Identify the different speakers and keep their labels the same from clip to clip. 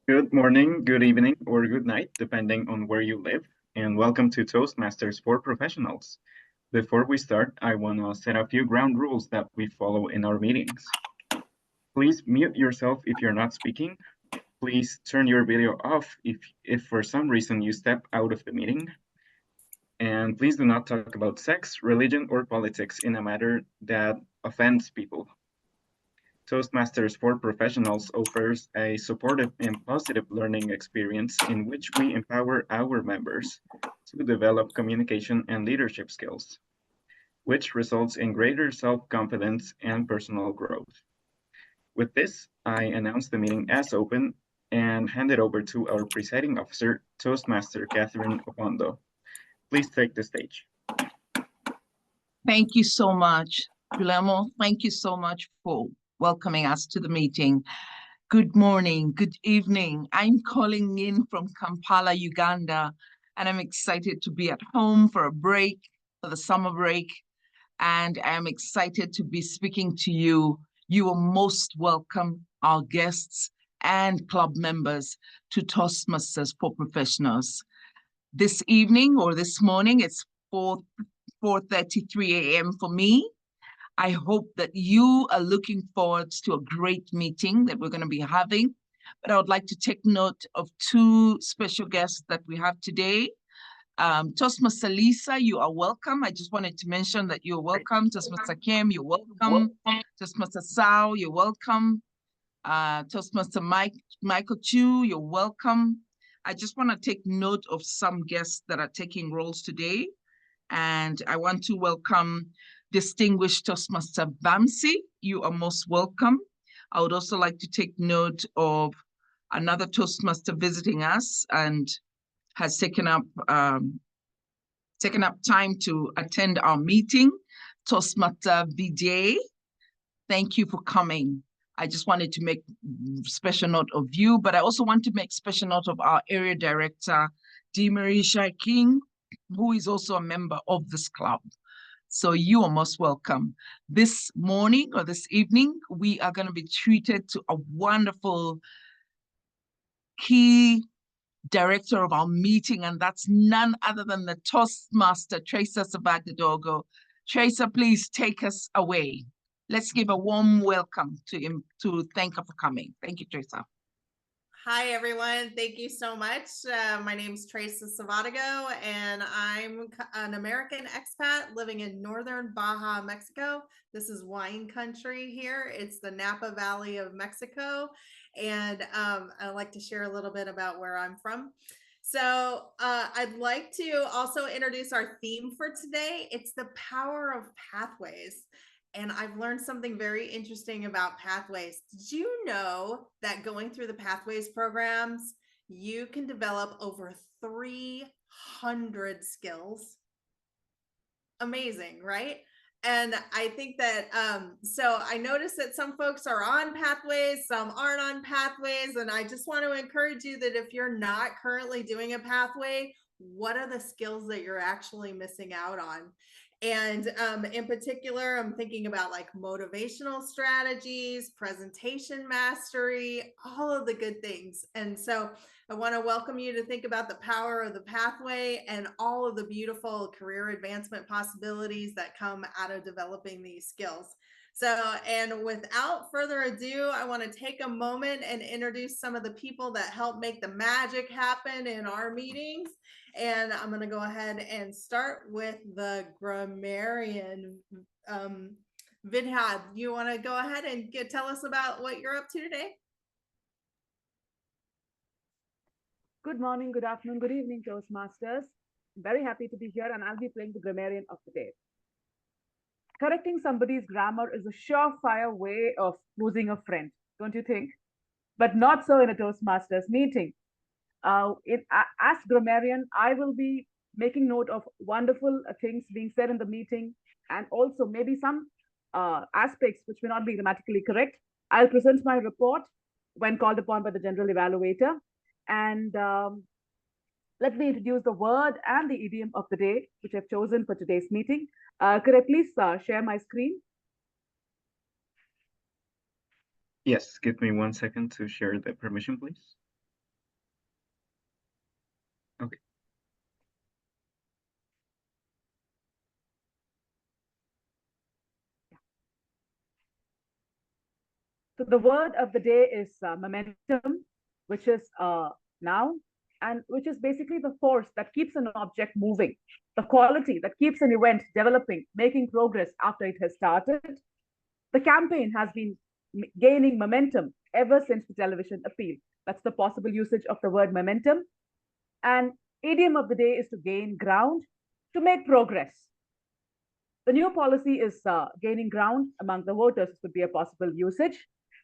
Speaker 1: Good morning, good evening, or good night, depending on where you live, and welcome to Toastmasters for Professionals. Before we start, I want to set a few ground rules that we follow in our meetings. Please mute yourself if you're not speaking. Please turn your video off if for some reason you step out of the meeting. And please do not talk about sex, religion, or politics in a manner that offends people. Toastmasters for Professionals offers a supportive and positive learning experience in which we empower our members to develop communication and leadership skills, which results in greater self-confidence and personal growth. With this, I announce the meeting as open and hand it over to our presiding officer, Toastmaster Catherine Opondo. Please take the stage.
Speaker 2: Thank you so much, Guillermo. Thank you so much for welcoming us to the meeting. Good morning, good evening. I'm calling in from Kampala, Uganda, and I'm excited to be at home for a break, for the summer break, and I'm excited to be speaking to you. You are most welcome, our guests and club members, to Toastmasters for Professionals. This evening or this morning, it's 4:33 a.m. for me. I hope that you are looking forward to a great meeting that we're going to be having. But I would like to take note of two special guests that we have today. Toastmaster Lisa, you are welcome. I just wanted to mention that you're welcome. Toastmaster Kim, you're welcome. Toastmaster Sao, you're welcome. Toastmaster Michael Chu, you're welcome. I just want to take note of some guests that are taking roles today. And I want to welcome distinguished Toastmaster Bamsi. You are most welcome. I would also like to take note of another Toastmaster visiting us and has taken up time to attend our meeting, Toastmaster Vijay. Thank you for coming. I just wanted to make special note of you, but I also want to make special note of our area director, Marisha King, who is also a member of this club. So you are most welcome. This morning or this evening, we are going to be treated to a wonderful key director of our meeting, and that's none other than the Toastmaster, Teresa Sabatadogo. Teresa, please take us away. Let's give a warm welcome to him to thank her for coming. Thank you, Teresa.
Speaker 3: Hi, everyone. Thank you so much. My name is Teresa Savadago, and I'm an American expat living in northern Baja, Mexico. This is wine country here. It's the Napa Valley of Mexico. And I'd like to share a little bit about where I'm from. So I'd like to also introduce our theme for today. It's the power of pathways. And I've learned something very interesting about pathways. Did you know that going through the pathways programs, you can develop over 300 skills? Amazing, right? And I think that, so I noticed that some folks are on pathways, some aren't on pathways. And I just want to encourage you that if you're not currently doing a pathway, what are the skills that you're actually missing out on? And in particular, I'm thinking about like motivational strategies, presentation mastery, all of the good things. And so I want to welcome you to think about the power of the pathway and all of the beautiful career advancement possibilities that come out of developing these skills. So, and without further ado, I want to take a moment and introduce some of the people that help make the magic happen in our meetings. And I'm going to go ahead and start with the grammarian. Vidhad, you want to go ahead and tell us about what you're up to today?
Speaker 4: Good morning, good afternoon, good evening, Toastmasters. I'm very happy to be here, and I'll be playing the grammarian of the day. Correcting somebody's grammar is a surefire way of losing a friend, don't you think? But not so in a Toastmasters meeting. As grammarian, I will be making note of wonderful things being said in the meeting, and also maybe some aspects which may not be grammatically correct. I'll present my report when called upon by the general evaluator. And let me introduce the word and the idiom of the day, which I've chosen for today's meeting. Could I please share my screen?
Speaker 1: Yes, give me 1 second to share the permission, please. Okay.
Speaker 4: So the word of the day is momentum, which is noun, and which is basically the force that keeps an object moving, the quality that keeps an event developing, making progress after it has started. The campaign has been gaining momentum ever since the television appeal. That's the possible usage of the word momentum. And idiom of the day is to gain ground, to make progress. The new policy is gaining ground among the voters. This would be a possible usage.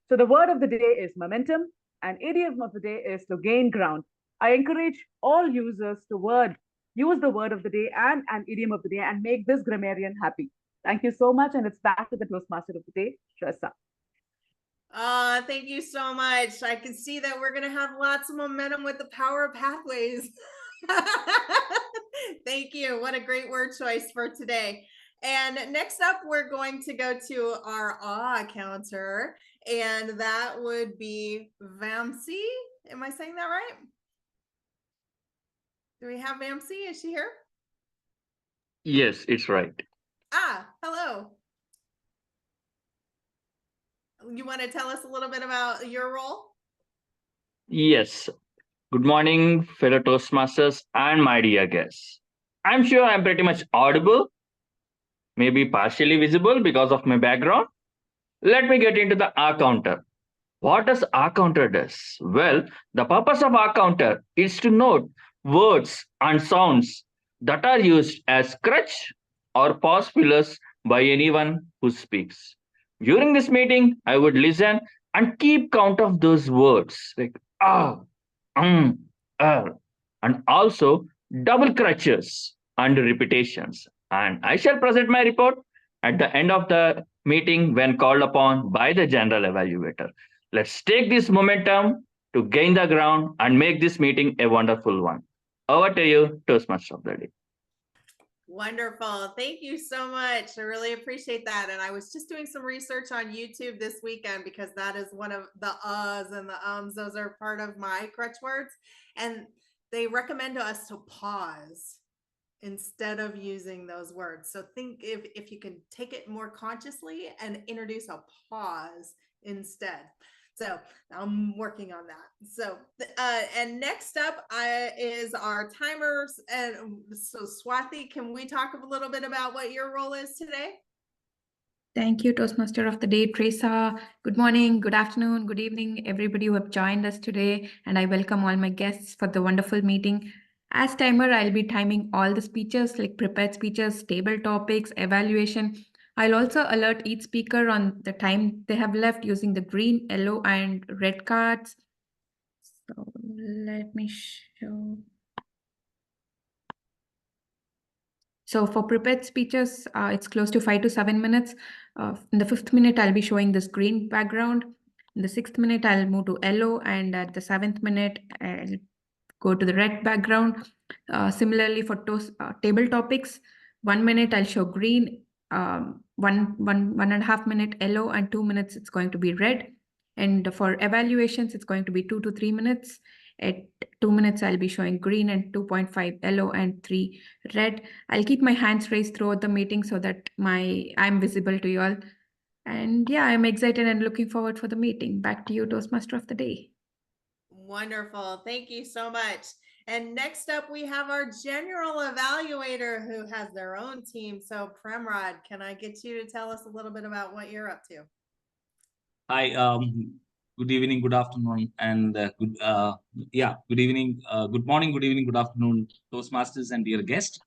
Speaker 4: So the word of the day is momentum, and idiom of the day is to gain ground. I encourage all users to use the word of the day and an idiom of the day and make this grammarian happy. Thank you so much, and it's back to the Toastmaster of the day, Shrestha.
Speaker 3: Thank you so much. I can see that we're going to have lots of momentum with the power of pathways. Thank you. What a great word choice for today. And next up, we're going to go to our counter, and that would be Vamsi. Am I saying that right? Do we have Vamsi? Is she here?
Speaker 5: Yes, it's right.
Speaker 3: Hello. You want to tell us a little bit about your role?
Speaker 5: Yes. Good morning, fellow Toastmasters and my dear guests. I'm sure I'm pretty much audible, maybe partially visible because of my background. Let me get into the R counter. What does R counter does? Well, the purpose of R counter is to note words and sounds that are used as crutch or pause fillers by anyone who speaks. During this meeting, I would listen and keep count of those words like um, uh, and also double crutches and repetitions. And I shall present my report at the end of the meeting when called upon by the general evaluator. Let's take this momentum to gain the ground and make this meeting a wonderful one. Over to you, Toastmaster of the Day.
Speaker 3: Wonderful. Thank you so much. I really appreciate that. And I was just doing some research on YouTube this weekend because that is one of the uhs and the ums. Those are part of my crutch words. And they recommend us to pause instead of using those words. So think if you can take it more consciously and introduce a pause instead. So I'm working on that. So, and next up is our timers. And so Swathi, can we talk a little bit about what your role is today?
Speaker 6: Thank you, Toastmaster of the Day, Teresa. Good morning, good afternoon, good evening, everybody who have joined us today. And I welcome all my guests for the wonderful meeting. As timer, I'll be timing all the speeches, like prepared speeches, table topics, evaluation. I'll also alert each speaker on the time they have left using the green, yellow, and red cards. So let me show. So for prepared speeches, it's close to 5 to 7 minutes. In the 5th minute, I'll be showing this green background. In the 6th minute, I'll move to yellow. And at the 7th minute, I'll go to the red background. Similarly, for table topics, 1 minute, I'll show green. 1.5 minute yellow, and 2 minutes, it's going to be red. And for evaluations, it's going to be 2 to 3 minutes. At 2 minutes, I'll be showing green, and 2.5 yellow, and 3 red. I'll keep my hands raised throughout the meeting so that I'm visible to you all. And yeah, I'm excited and looking forward for the meeting. Back to you, Toastmaster of the Day.
Speaker 3: Wonderful. Thank you so much. And next up, we have our general evaluator who has their own team. So Premrod, can I get you to tell us a little bit about what you're up to?
Speaker 7: Hi, good evening, good afternoon, and good evening, good morning, good evening, good afternoon, Toastmasters and dear guests.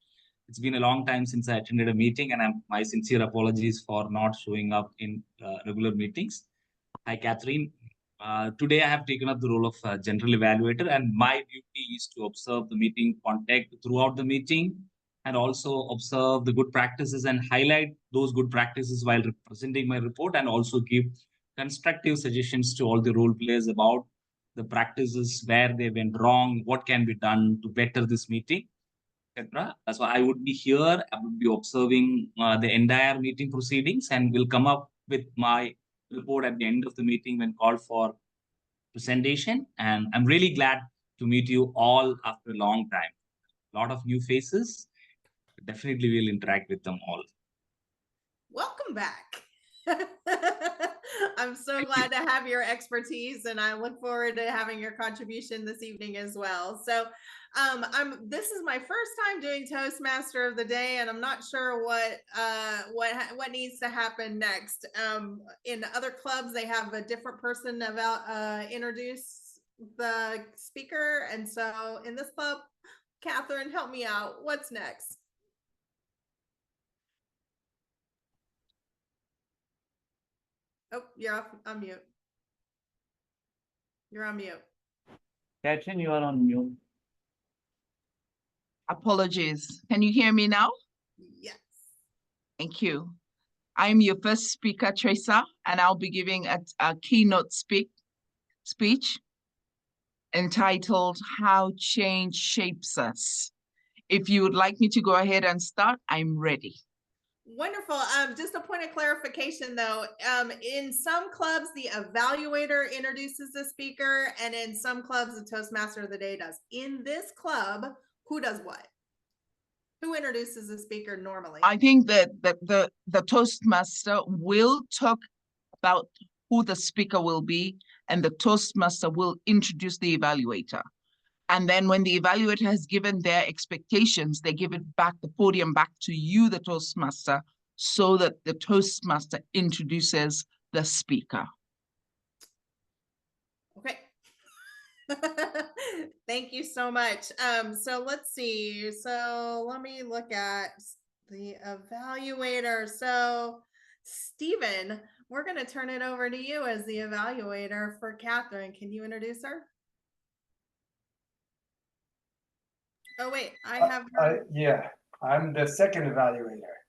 Speaker 7: It's been a long time since I attended a meeting, and my sincere apologies for not showing up in regular meetings. Hi, Catherine. Today I have taken up the role of general evaluator, and my duty is to observe the meeting conduct throughout the meeting, and also observe the good practices and highlight those good practices while presenting my report, and also give constructive suggestions to all the role players about the practices, where they went wrong, what can be done to better this meeting, etc. So I would be here, I would be observing the entire meeting proceedings, and will come up with my report at the end of the meeting when called for presentation. And I'm really glad to meet you all after a long time. a lot of new faces. Definitely we'll interact with them all.
Speaker 3: Welcome back. I'm so glad to have your expertise, and I look forward to having your contribution this evening as well. So this is my first time doing Toastmaster of the Day, and I'm not sure what needs to happen next. In other clubs, they have a different person introduce the speaker, and so in this club, Catherine, help me out. What's next? Oh, you're off on mute. You're on mute.
Speaker 5: Catherine, you are on mute.
Speaker 2: Apologies. Can you hear me now?
Speaker 3: Yes.
Speaker 2: Thank you. I'm your first speaker, Teresa, and I'll be giving a keynote speech entitled How Change Shapes Us. If you would like me to go ahead and start, I'm ready.
Speaker 3: Wonderful. Just a point of clarification though, in some clubs, the evaluator introduces the speaker, and in some clubs, the Toastmaster of the Day does. In this club, who does what? Who introduces the speaker normally?
Speaker 2: I think that the Toastmaster will talk about who the speaker will be, and the Toastmaster will introduce the evaluator. And then when the evaluator has given their expectations, they give it back, the podium back to you, the Toastmaster, so that the Toastmaster introduces the speaker.
Speaker 3: Okay. Thank you so much. So let's see. So let me look at the evaluator. So Stephen, we're going to turn it over to you as the evaluator for Catherine. Can you introduce her? Oh, wait, I have her.
Speaker 8: Yeah, I'm the second evaluator.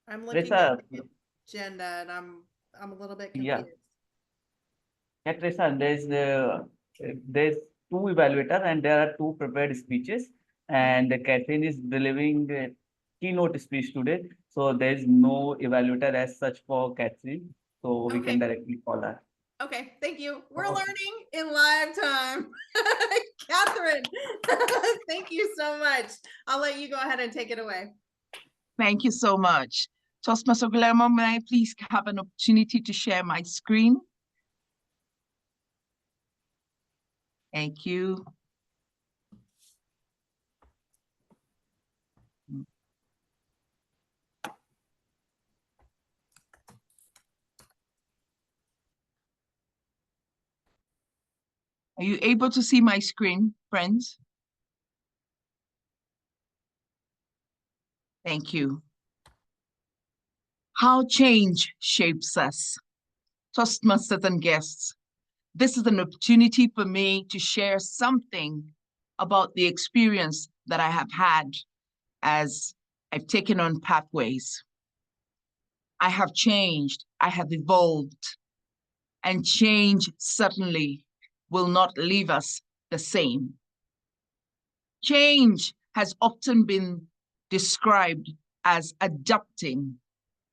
Speaker 3: I'm looking at the agenda, and I'm a little bit confused.
Speaker 5: Yeah, Teresa, there's two evaluators and there are two prepared speeches, and Catherine is delivering a keynote speech today. So there's no evaluator as such for Catherine. So we can directly call her.
Speaker 3: Okay, thank you. We're learning in live time. Catherine, thank you so much. I'll let you go ahead and take it away.
Speaker 2: Thank you so much. Toastmaster Guillermo, may I please have an opportunity to share my screen? Thank you. Are you able to see my screen, friends? Thank you. How change shapes us. Toastmasters and guests, this is an opportunity for me to share something about the experience that I have had as I've taken on pathways. I have changed, I have evolved, and change certainly will not leave us the same. Change has often been described as adapting,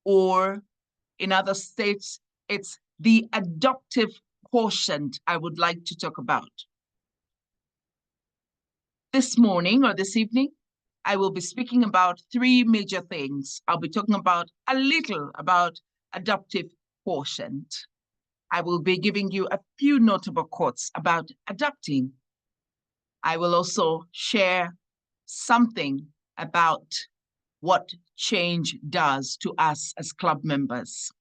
Speaker 2: or in other states, it's the adaptive quotient I would like to talk about. This morning or this evening, I will be speaking about three major things. I'll be talking about a little about adaptive quotient. I will be giving you a few notable quotes about adapting. I will also share something about what change does to us as club members.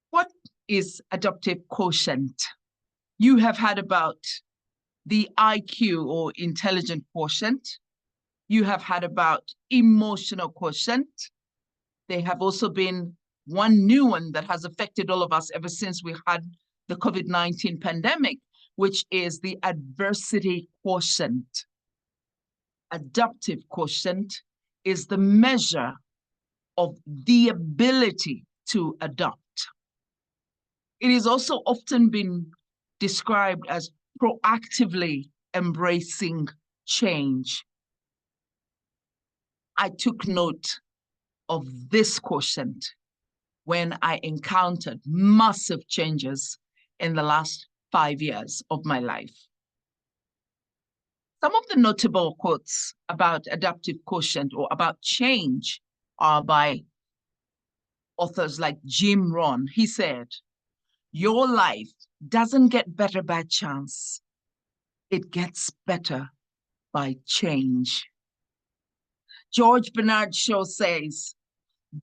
Speaker 2: What is adaptive quotient? You have heard about the IQ or intelligent quotient. You have heard about emotional quotient. There have also been one new one that has affected all of us ever since we had the COVID-19 pandemic, which is the adversity quotient. Adaptive quotient is the measure of the ability to adapt. It is also often been described as proactively embracing change. I took note of this quotient when I encountered massive changes in the last 5 years of my life. Some of the notable quotes about adaptive quotient or about change are by authors like Jim Rohn. He said, "Your life doesn't get better by chance. It gets better by change." George Bernard Shaw says,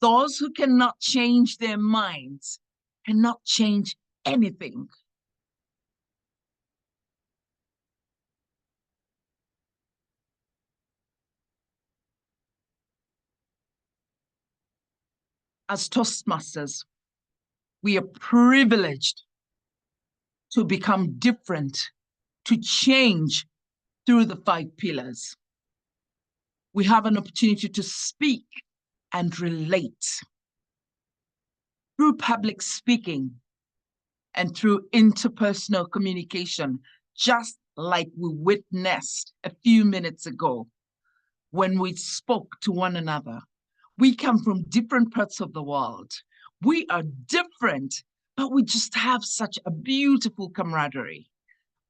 Speaker 2: "Those who cannot change their minds cannot change anything." As Toastmasters, we are privileged to become different, to change through the 5 pillars. We have an opportunity to speak and relate through public speaking and through interpersonal communication, just like we witnessed a few minutes ago when we spoke to one another. We come from different parts of the world. We are different, but we just have such a beautiful camaraderie.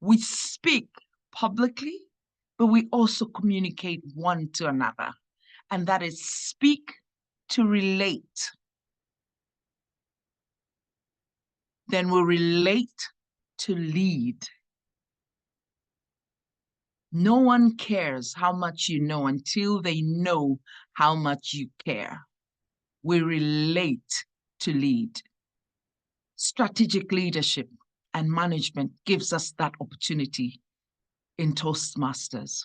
Speaker 2: We speak publicly, but we also communicate one to another. And that is speak to relate. Then we relate to lead. No one cares how much you know until they know how much you care. We relate to lead. Strategic leadership and management gives us that opportunity in Toastmasters.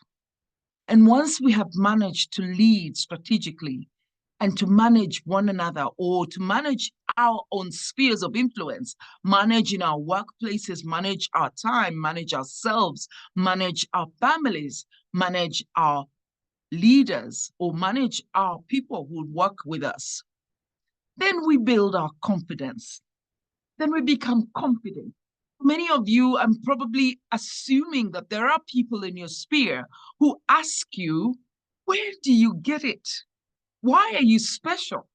Speaker 2: And once we have managed to lead strategically and to manage one another or to manage our own spheres of influence, manage in our workplaces, manage our time, manage ourselves, manage our families, manage our leaders, or manage our people who work with us, then we build our confidence. Then we become confident. Many of you, I'm probably assuming that there are people in your sphere who ask you, where do you get it? Why are you special?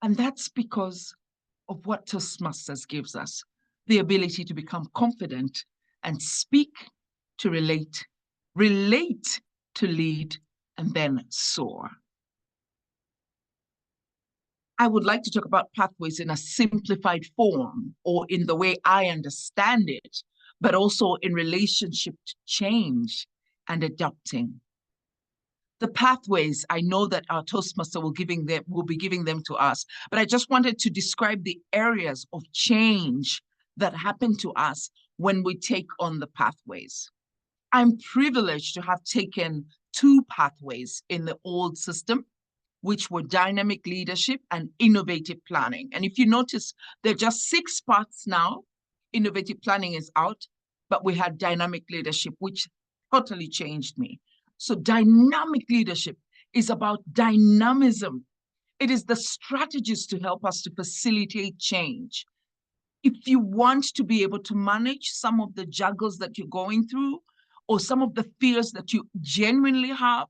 Speaker 2: And that's because of what Toastmasters gives us, the ability to become confident and speak to relate, relate to lead, and then soar. I would like to talk about pathways in a simplified form or in the way I understand it, but also in relationship to change and adapting. The pathways, I know that our Toastmaster will be giving them to us, but I just wanted to describe the areas of change that happen to us when we take on the pathways. I'm privileged to have taken 2 pathways in the old system, which were dynamic leadership and innovative planning. And if you notice, there are just 6 parts now. Innovative planning is out, but we had dynamic leadership, which totally changed me. So dynamic leadership is about dynamism. It is the strategies to help us to facilitate change. If you want to be able to manage some of the juggles that you're going through, or some of the fears that you genuinely have,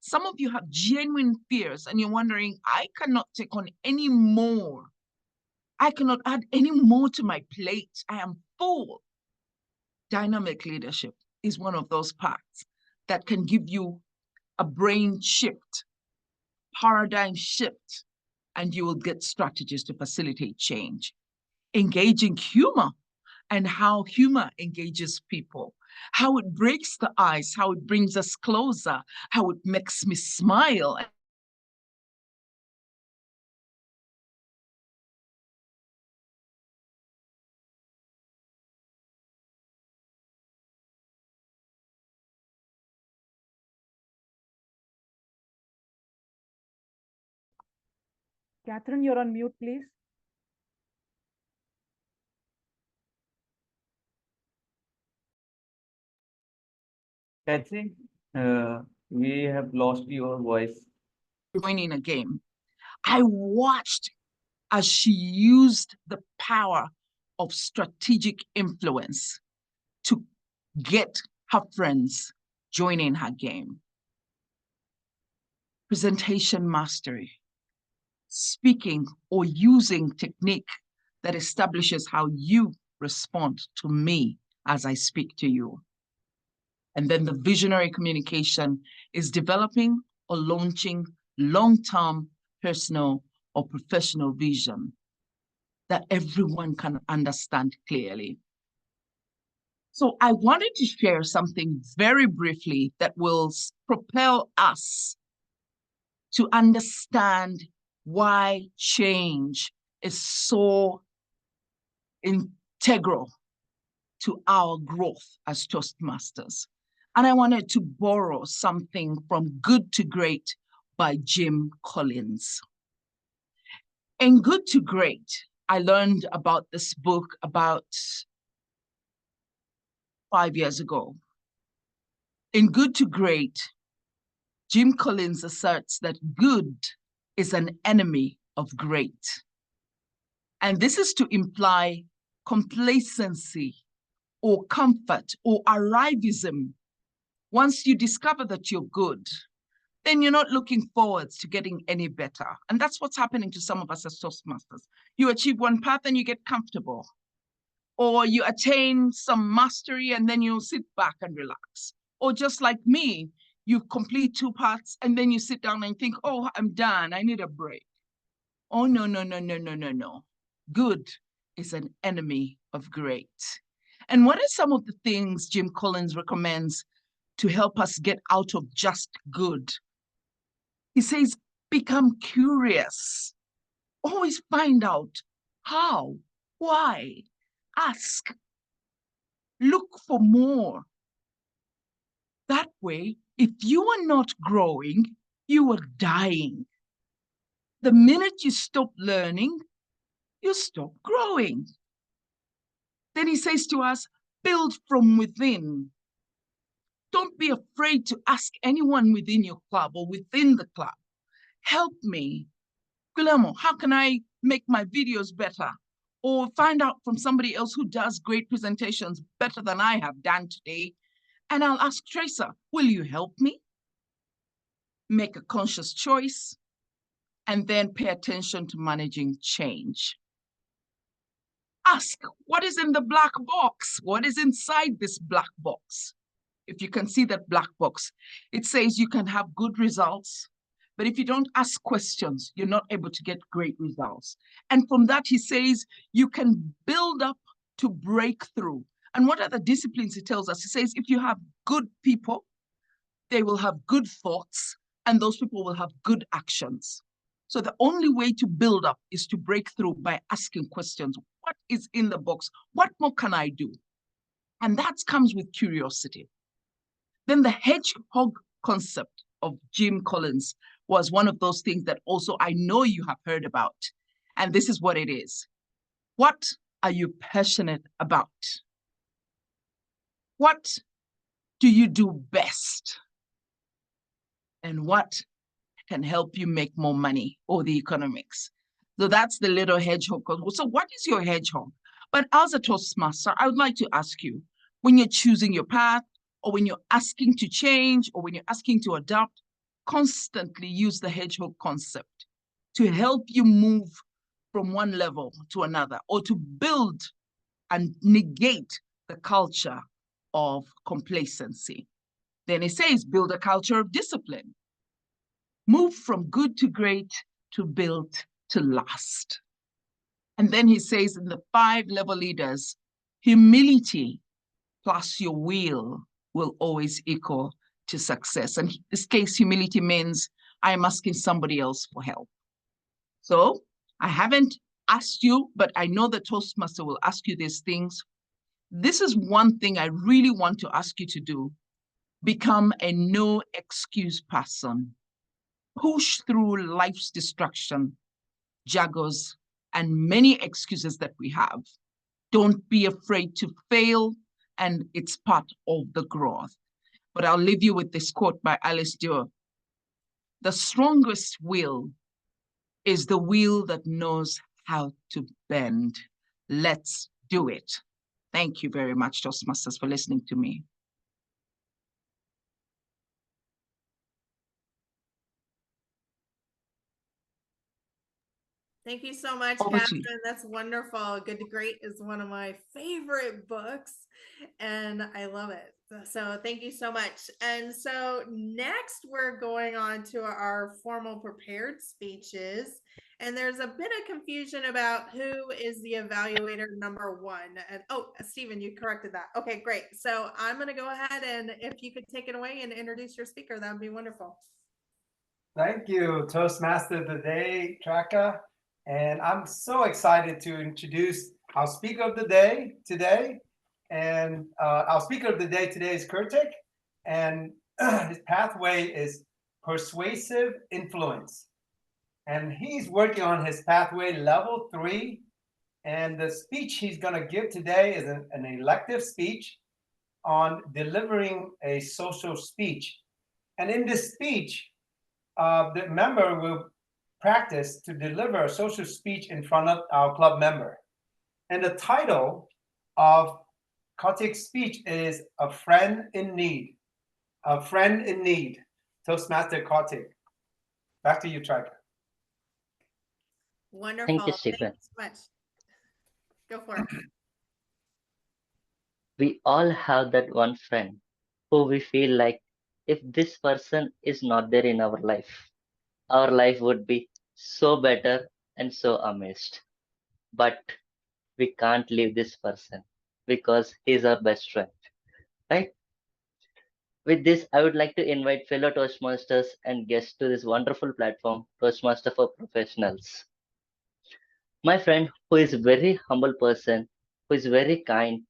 Speaker 2: some of you have genuine fears and you're wondering, I cannot take on any more. I cannot add any more to my plate. I am full. Dynamic leadership is one of those parts that can give you a brain shift, paradigm shift, and you will get strategies to facilitate change. Engaging humor and how humor engages people, how it breaks the ice, how it brings us closer, how it makes me smile.
Speaker 4: Catherine, you're on mute, please.
Speaker 5: Catherine, we have lost your voice.
Speaker 2: Joining a game, I watched as she used the power of strategic influence to get her friends joining her game. Presentation mastery, speaking or using technique that establishes how you respond to me as I speak to you. And then the visionary communication is developing or launching long-term personal or professional vision that everyone can understand clearly. So I wanted to share something very briefly that will propel us to understand why change is so integral to our growth as Toastmasters. And I wanted to borrow something from Good to Great by Jim Collins. In Good to Great, I learned about this book about 5 years ago. In Good to Great, Jim Collins asserts that good is an enemy of great. And this is to imply complacency or comfort or arrivism. Once you discover that you're good, then you're not looking forward to getting any better. And that's what's happening to some of us as Toastmasters. You achieve one path and you get comfortable. Or you attain some mastery and then you sit back and relax. Or just like me, you complete 2 parts and then you sit down and think, oh, I'm done, I need a break. Oh, no, no, no, no, no, no, no. Good is an enemy of great. And what are some of the things Jim Collins recommends to help us get out of just good? He says, become curious. Always find out how, why, ask, look for more. That way, if you are not growing, you are dying. The minute you stop learning, you stop growing. Then he says to us, build from within. Don't be afraid to ask anyone within your club or within the club. Help me. Guillermo, how can I make my videos better? Or find out from somebody else who does great presentations better than I have done today. And I'll ask Teresa, will you help me? Make a conscious choice and then pay attention to managing change. Ask, what is in the black box? What is inside this black box? If you can see that black box, it says you can have good results, but if you don't ask questions, you're not able to get great results. And from that, he says you can build up to breakthrough. And what are the disciplines he tells us? He says if you have good people, they will have good thoughts, and those people will have good actions. So the only way to build up is to break through by asking questions. What is in the box? What more can I do? And that comes with curiosity. Then the hedgehog concept of Jim Collins was one of those things that also I know you have heard about. And this is what it is. What are you passionate about? What do you do best? And what can help you make more money, or the economics? So that's the little hedgehog. So what is your hedgehog? But as a Toastmaster, I would like to ask you, when you're choosing your path, or when you're asking to change, or when you're asking to adopt, constantly use the hedgehog concept to help you move from one level to another, or to build and negate the culture of complacency. Then it says, build a culture of discipline. Move from good to great to build to last. And then he says in the 5 level leaders, humility plus your will always equal to success. And in this case, humility means I'm asking somebody else for help. So I haven't asked you, but I know the Toastmaster will ask you these things. This is one thing I really want to ask you to do. Become a no excuse person. Push through life's distraction, juggles, and many excuses that we have. Don't be afraid to fail, and it's part of the growth. But I'll leave you with this quote by Alice Duer. The strongest will is the will that knows how to bend. Let's do it. Thank you very much, Toastmasters, for listening to me.
Speaker 3: Thank you so much,
Speaker 2: Over to you.
Speaker 3: Catherine. That's wonderful. Good to Great is one of my favorite books, and I love it. So thank you so much. And so next we're going on to our formal prepared speeches. And there's a bit of confusion about who is the evaluator number one. And oh, Stephen, you corrected that. Okay, great. So I'm going to go ahead, and if you could take it away and introduce your speaker, that would be wonderful.
Speaker 8: Thank you, Toastmaster of the Day, Traka. And I'm so excited to introduce our speaker of the day today. And our speaker of the day today is Kurtik. And his pathway is persuasive influence. And he's working on his pathway level 3. And the speech he's going to give today is an elective speech on delivering a social speech. And in this speech, the member will practice to deliver a social speech in front of our club member. And the title of Kartik's speech is A Friend in Need. A Friend in Need. Toastmaster Kartik. Back to you, Trika.
Speaker 3: Wonderful.
Speaker 9: Thank you, Stephen.
Speaker 3: Thank you so much. Go for it.
Speaker 9: We all have that one friend who we feel like if this person is not there in our life would be so better and so amazed. But we can't leave this person because he's our best friend, right? With this, I would like to invite fellow Toastmasters and guests to this wonderful platform, Toastmaster for Professionals. My friend, who is a very humble person, who is very kind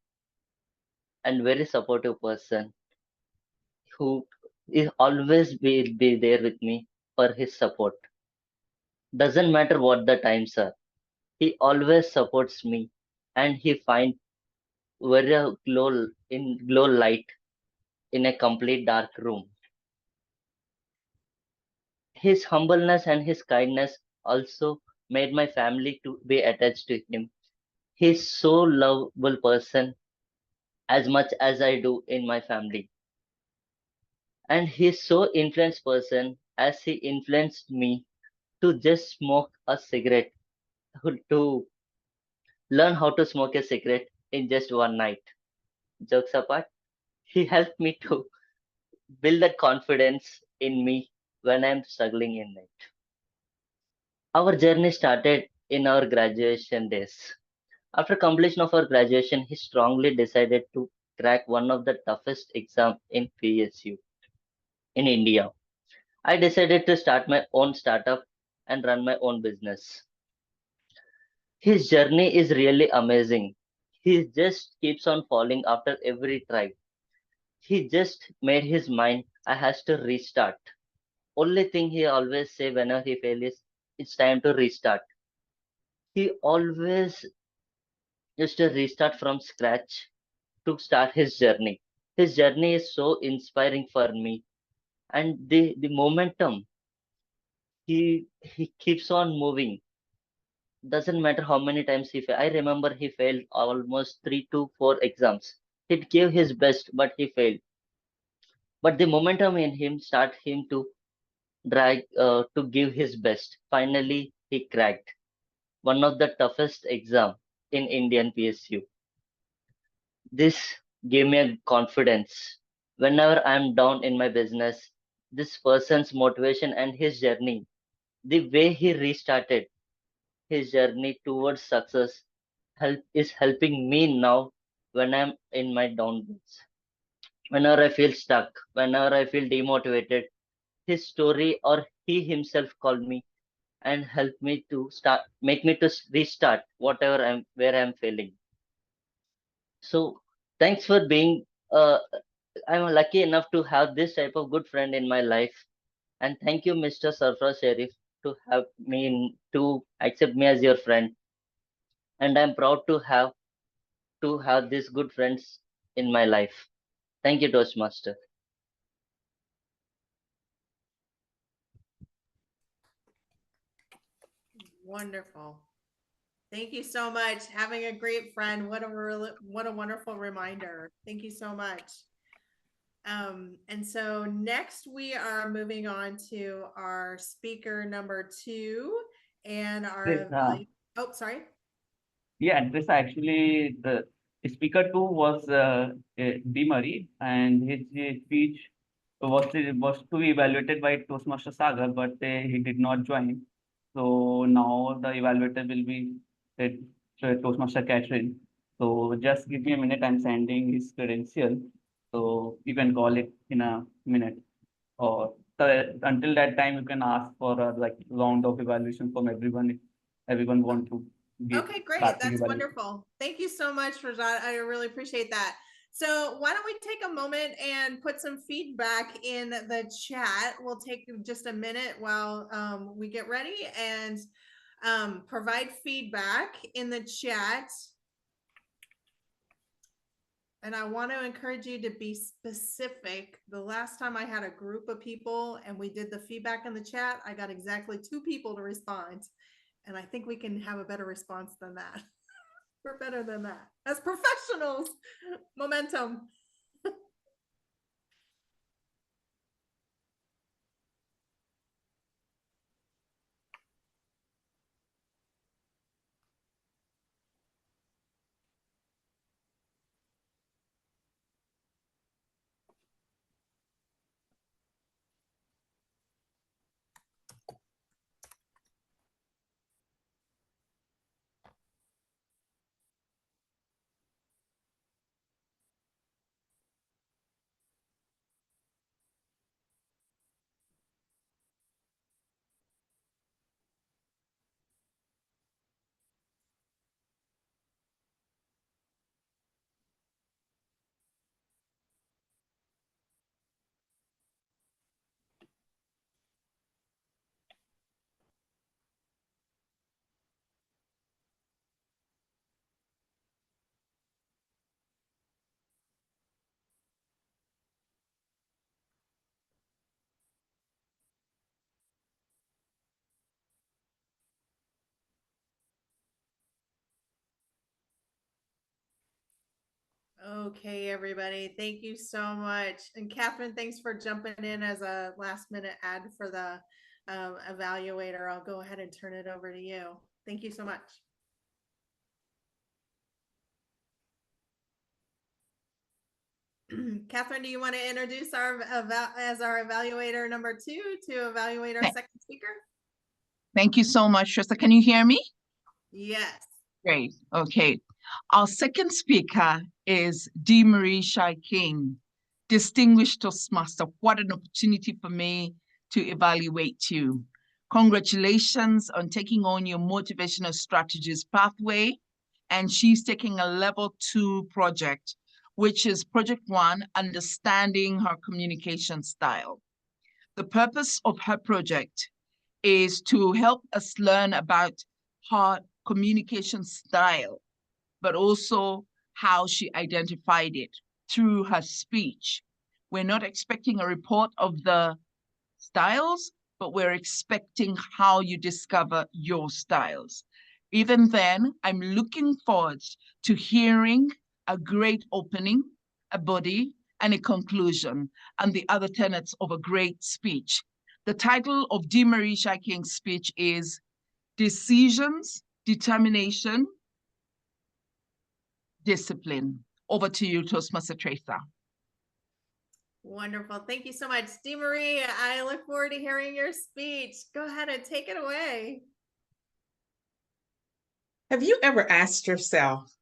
Speaker 9: and very supportive person, who is always will be there with me for his support. Doesn't matter what the times are, he always supports me, and he finds very glow light in a complete dark room. His humbleness and his kindness also made my family to be attached to him. He's so lovable person as much as I do in my family. And he's so influenced person as he influenced me to just smoke a cigarette, to learn how to smoke a cigarette in just one night. Jokes apart, he helped me to build that confidence in me when I'm struggling in it. Our journey started in our graduation days. After completion of our graduation, he strongly decided to crack one of the toughest exams in PSU in India. I decided to start my own startup and run my own business. His journey is really amazing. He just keeps on falling after every try. He just made his mind I has to restart. Only thing he always say whenever he fails is it's time to restart. He always used to restart from scratch to start his journey. His journey is so inspiring for me, and the momentum he keeps on moving. Doesn't matter how many times he failed. I remember he failed almost 3 to 4 exams. He gave his best, but he failed. But the momentum in him start him to drag to give his best. Finally, he cracked one of the toughest exam in Indian PSU. This gave me a confidence. Whenever I'm down in my business, this person's motivation and his journey, the way he restarted his journey towards success is helping me now when I'm in my down days. Whenever I feel stuck, whenever I feel demotivated, his story or he himself called me and helped me to make me to restart whatever where I'm failing. So thanks for being. I'm lucky enough to have this type of good friend in my life, and thank you, Mr. Sarfraz Sharif, to have to accept me as your friend. And I'm proud to have these good friends in my life. Thank you, Toastmaster.
Speaker 3: Wonderful. Thank you so much. Having a great friend. What a wonderful reminder. Thank you so much. And so next we are moving on to our speaker number 2, and our
Speaker 5: This,
Speaker 3: oh, sorry.
Speaker 5: Yeah, this actually the speaker two was D. Murray, and his speech was to be evaluated by Toastmaster Sagar, but he did not join. So now the evaluator will be uh, Toastmaster Catherine. So just give me a minute. I'm sending his credential, so you can call it in a minute. Or until that time, you can ask for a like round of evaluation from everyone if everyone want to give
Speaker 3: Okay, great.
Speaker 5: starting
Speaker 3: That's
Speaker 5: evaluation.
Speaker 3: wonderful. Thank you so much, Rajat. I really appreciate that. So why don't we take a moment and put some feedback in the chat? We'll take just a minute while we get ready and provide feedback in the chat. And I want to encourage you to be specific. The last time I had a group of people and we did the feedback in the chat, I got exactly 2 people to respond. And I think we can have a better response than that. We're better than that. As professionals, momentum. Okay, everybody, thank you so much. And Catherine, thanks for jumping in as a last minute ad for the evaluator. I'll go ahead and turn it over to you. Thank you so much. Catherine, do you want to introduce our evaluator number 2 to evaluate our second speaker?
Speaker 2: Thank you so much, Trista. Can you hear me?
Speaker 3: Yes.
Speaker 2: Great. Okay. Our second speaker is D. Marie Shai King, Distinguished Toastmaster. What an opportunity for me to evaluate you. Congratulations on taking on your motivational strategies pathway. And she's taking a level 2 project, which is project 1, understanding her communication style. The purpose of her project is to help us learn about her communication style, but also how she identified it through her speech. We're not expecting a report of the styles, but we're expecting how you discover your styles. Even then, I'm looking forward to hearing a great opening, a body, and a conclusion, and the other tenets of a great speech. The title of D. Marie Shai King's speech is Decisions, Determination, Discipline. Over to you, Toastmaster Teresa.
Speaker 3: Wonderful. Thank you so much. Dee Marie, I look forward to hearing your speech. Go ahead and take it away.
Speaker 10: Have you ever asked yourself,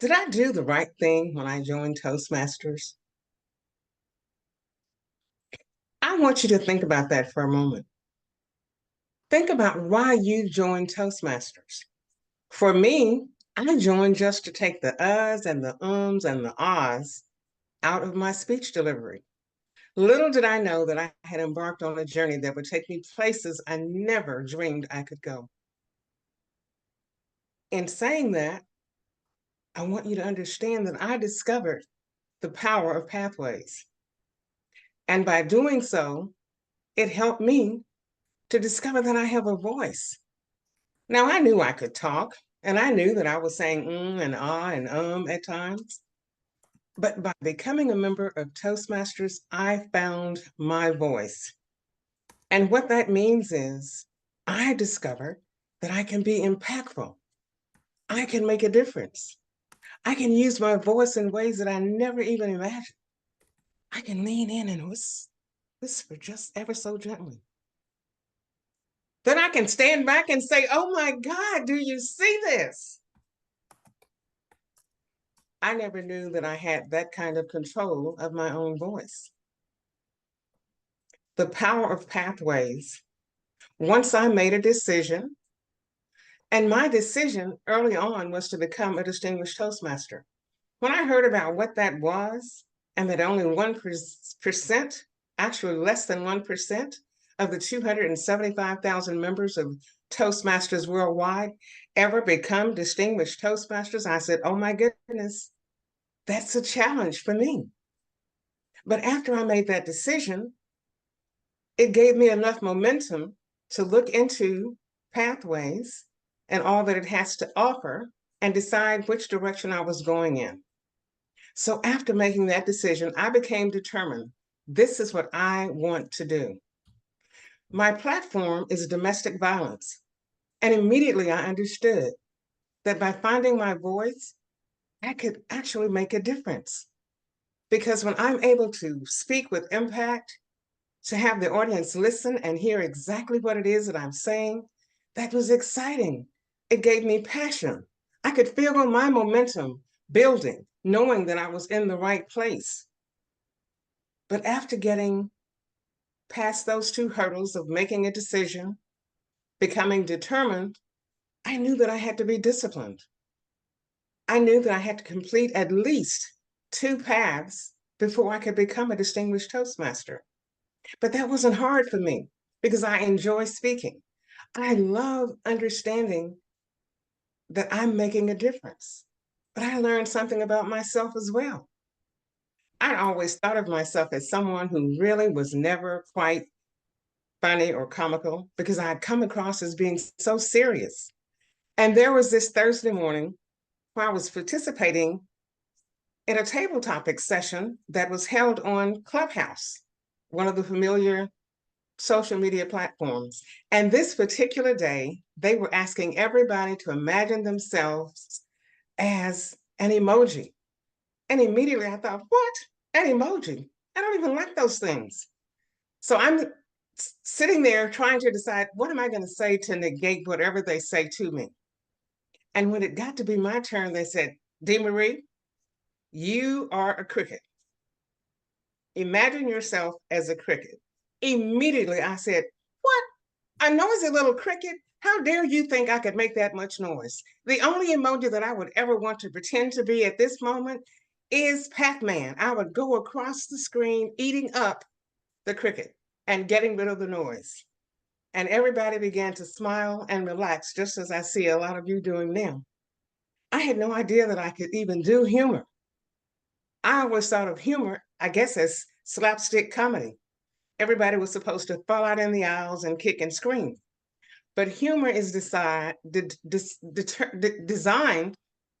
Speaker 10: did I do the right thing when I joined Toastmasters? I want you to think about that for a moment. Think about why you joined Toastmasters. For me, I joined just to take the uhs and the ums and the ahs out of my speech delivery. Little did I know that I had embarked on a journey that would take me places I never dreamed I could go. In saying that, I want you to understand that I discovered the power of pathways. And by doing so, it helped me to discover that I have a voice. Now, I knew I could talk, and I knew that I was saying and ah and at times. But by becoming a member of Toastmasters, I found my voice. And what that means is I discovered that I can be impactful. I can make a difference. I can use my voice in ways that I never even imagined. I can lean in and whisper just ever so gently. Then I can stand back and say, oh my God, do you see this? I never knew that I had that kind of control of my own voice. The power of pathways. Once I made a decision, and my decision early on was to become a distinguished Toastmaster. When I heard about what that was, and that only 1%, actually less than 1% of the 275,000 members of Toastmasters worldwide ever become distinguished Toastmasters, I said, oh my goodness, that's a challenge for me. But after I made that decision, it gave me enough momentum to look into pathways and all that it has to offer and decide which direction I was going in. So after making that decision, I became determined. This is what I want to do. My platform is domestic violence. And immediately I understood that by finding my voice, I could actually make a difference. Because when I'm able to speak with impact, to have the audience listen and hear exactly what it is that I'm saying, that was exciting. It gave me passion. I could feel my momentum building, knowing that I was in the right place. But after getting past those two hurdles of making a decision, becoming determined, I knew that I had to be disciplined. I knew that I had to complete at least 2 paths before I could become a distinguished Toastmaster. But that wasn't hard for me because I enjoy speaking. I love understanding that I'm making a difference. But I learned something about myself as well. I always thought of myself as someone who really was never quite funny or comical because I had come across as being so serious. And there was this Thursday morning where I was participating in a table topic session that was held on Clubhouse, one of the familiar social media platforms. And this particular day, they were asking everybody to imagine themselves as an emoji. And immediately I thought, what? An emoji? I don't even like those things. So I'm sitting there trying to decide, what am I going to say to negate whatever they say to me? And when it got to be my turn, they said, Dee Marie, you are a cricket. Imagine yourself as a cricket. Immediately I said, what? A noisy little cricket? How dare you think I could make that much noise? The only emoji that I would ever want to pretend to be at this moment is Pac-Man. I would go across the screen eating up the cricket and getting rid of the noise. And everybody began to smile and relax, just as I see a lot of you doing now. I had no idea that I could even do humor. I always thought of humor, I guess, as slapstick comedy. Everybody was supposed to fall out in the aisles and kick and scream. But humor is designed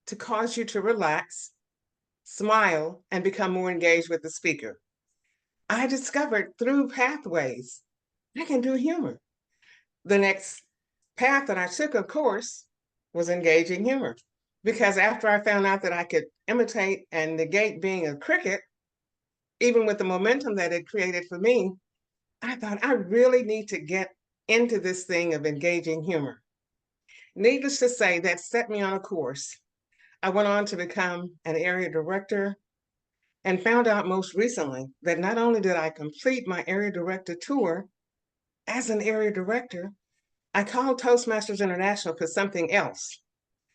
Speaker 10: to cause you to relax, smile, and become more engaged with the speaker. I discovered through pathways, I can do humor. The next path that I took, of course, was engaging humor. Because after I found out that I could imitate and negate being a cricket, even with the momentum that it created for me, I thought I really need to get into this thing of engaging humor. Needless to say, that set me on a course. I went on to become an area director and found out most recently that not only did I complete my area director tour, as an area director, I called Toastmasters International for something else.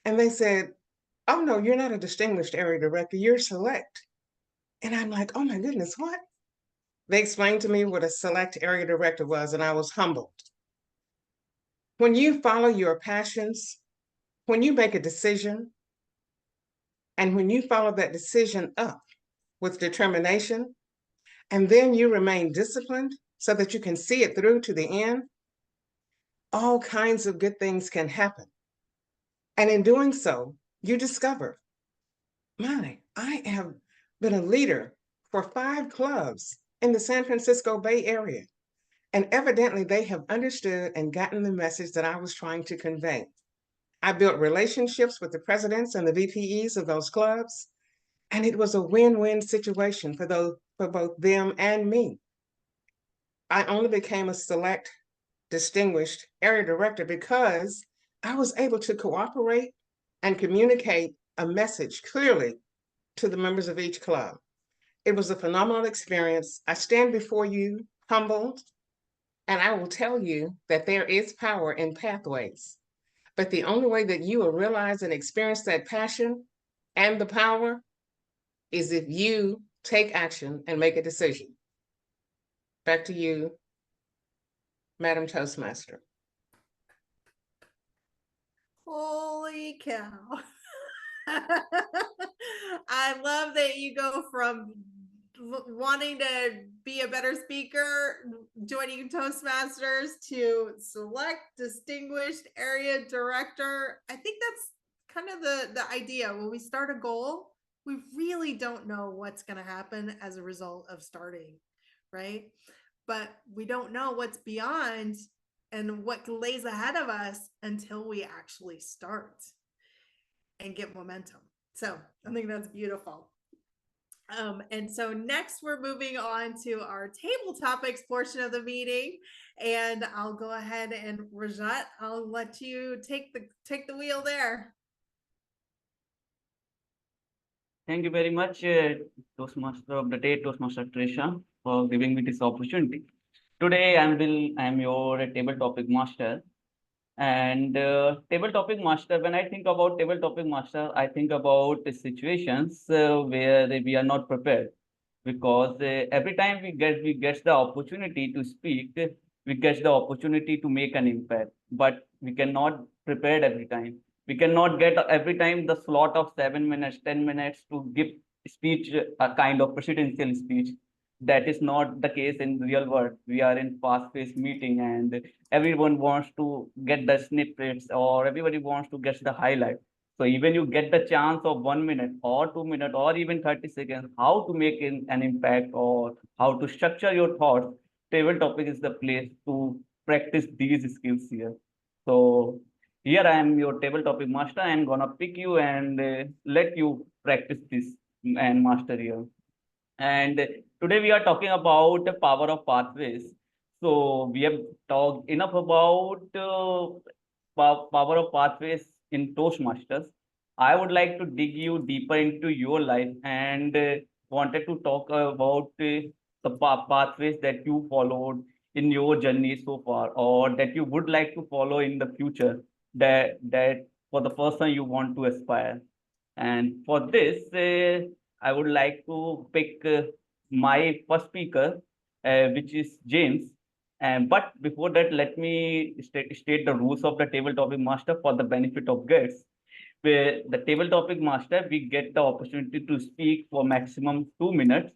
Speaker 10: And they said, oh no, you're not a distinguished area director, you're select. And I'm like, oh my goodness, what? They explained to me what a select area director was, and I was humbled. When you follow your passions, when you make a decision, and when you follow that decision up with determination, and then you remain disciplined so that you can see it through to the end, all kinds of good things can happen. And in doing so, you discover, my, I have been a leader for 5 clubs in the San Francisco Bay Area. And evidently, they have understood and gotten the message that I was trying to convey. I built relationships with the presidents and the VPEs of those clubs, and it was a win-win situation for both them and me. I only became a select, distinguished area director because I was able to cooperate and communicate a message clearly to the members of each club. It was a phenomenal experience. I stand before you humbled, and I will tell you that there is power in pathways. But the only way that you will realize and experience that passion and the power is if you take action and make a decision. Back to you, Madam Toastmaster.
Speaker 3: Holy cow. I love that you go from wanting to be a better speaker, joining Toastmasters, to select distinguished area director. I think that's kind of the idea. When we start a goal, we really don't know what's going to happen as a result of starting, right? But we don't know what's beyond and what lays ahead of us until we actually start and get momentum. So I think that's beautiful. And so next we're moving on to our table topics portion of the meeting, and I'll go ahead and Rajat, I'll let you take the wheel there.
Speaker 5: Thank you very much, Toastmaster of the Day, Toastmaster Trisha, for giving me this opportunity. Today, I'm your table topic master. And table topic master, when I think about table topic master, I think about the situations where we are not prepared. Because every time we get the opportunity to speak, we get the opportunity to make an impact, but we cannot prepare every time. We cannot get every time the slot of 7 minutes, 10 minutes to give speech, a kind of presidential speech. That is not the case in real world. We are in fast-paced meeting, and everyone wants to get the snippets, or everybody wants to get the highlight. So even you get the chance of 1 minute or 2 minutes or even 30 seconds, how to make an impact or how to structure your thoughts, table topic is the place to practice these skills here. So here I am your table topic master. I'm gonna pick you and let you practice this and master here. And today we are talking about the power of pathways. So we have talked enough about power of pathways in Toastmasters. I would like to dig you deeper into your life and wanted to talk about the pathways that you followed in your journey so far, or that you would like to follow in the future, that for the person you want to aspire. And for this, I would like to pick my first speaker, which is James. But before that, let me state the rules of the table topic master for the benefit of guests. Where the table topic master, we get the opportunity to speak for maximum 2 minutes.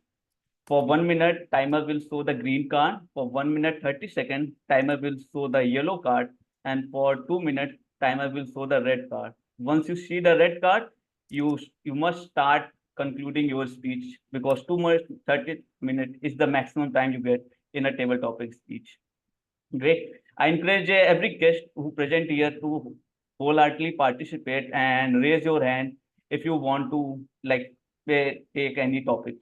Speaker 5: For 1 minute, timer will show the green card. For 1 minute 30 seconds, timer will show the yellow card. And for 2 minutes, timer will show the red card. Once you see the red card, you must start concluding your speech, because 2 minutes 30 minutes is the maximum time you get in a table topic speech. Great. I encourage every guest who present here to wholeheartedly participate and raise your hand if you want to take any topic.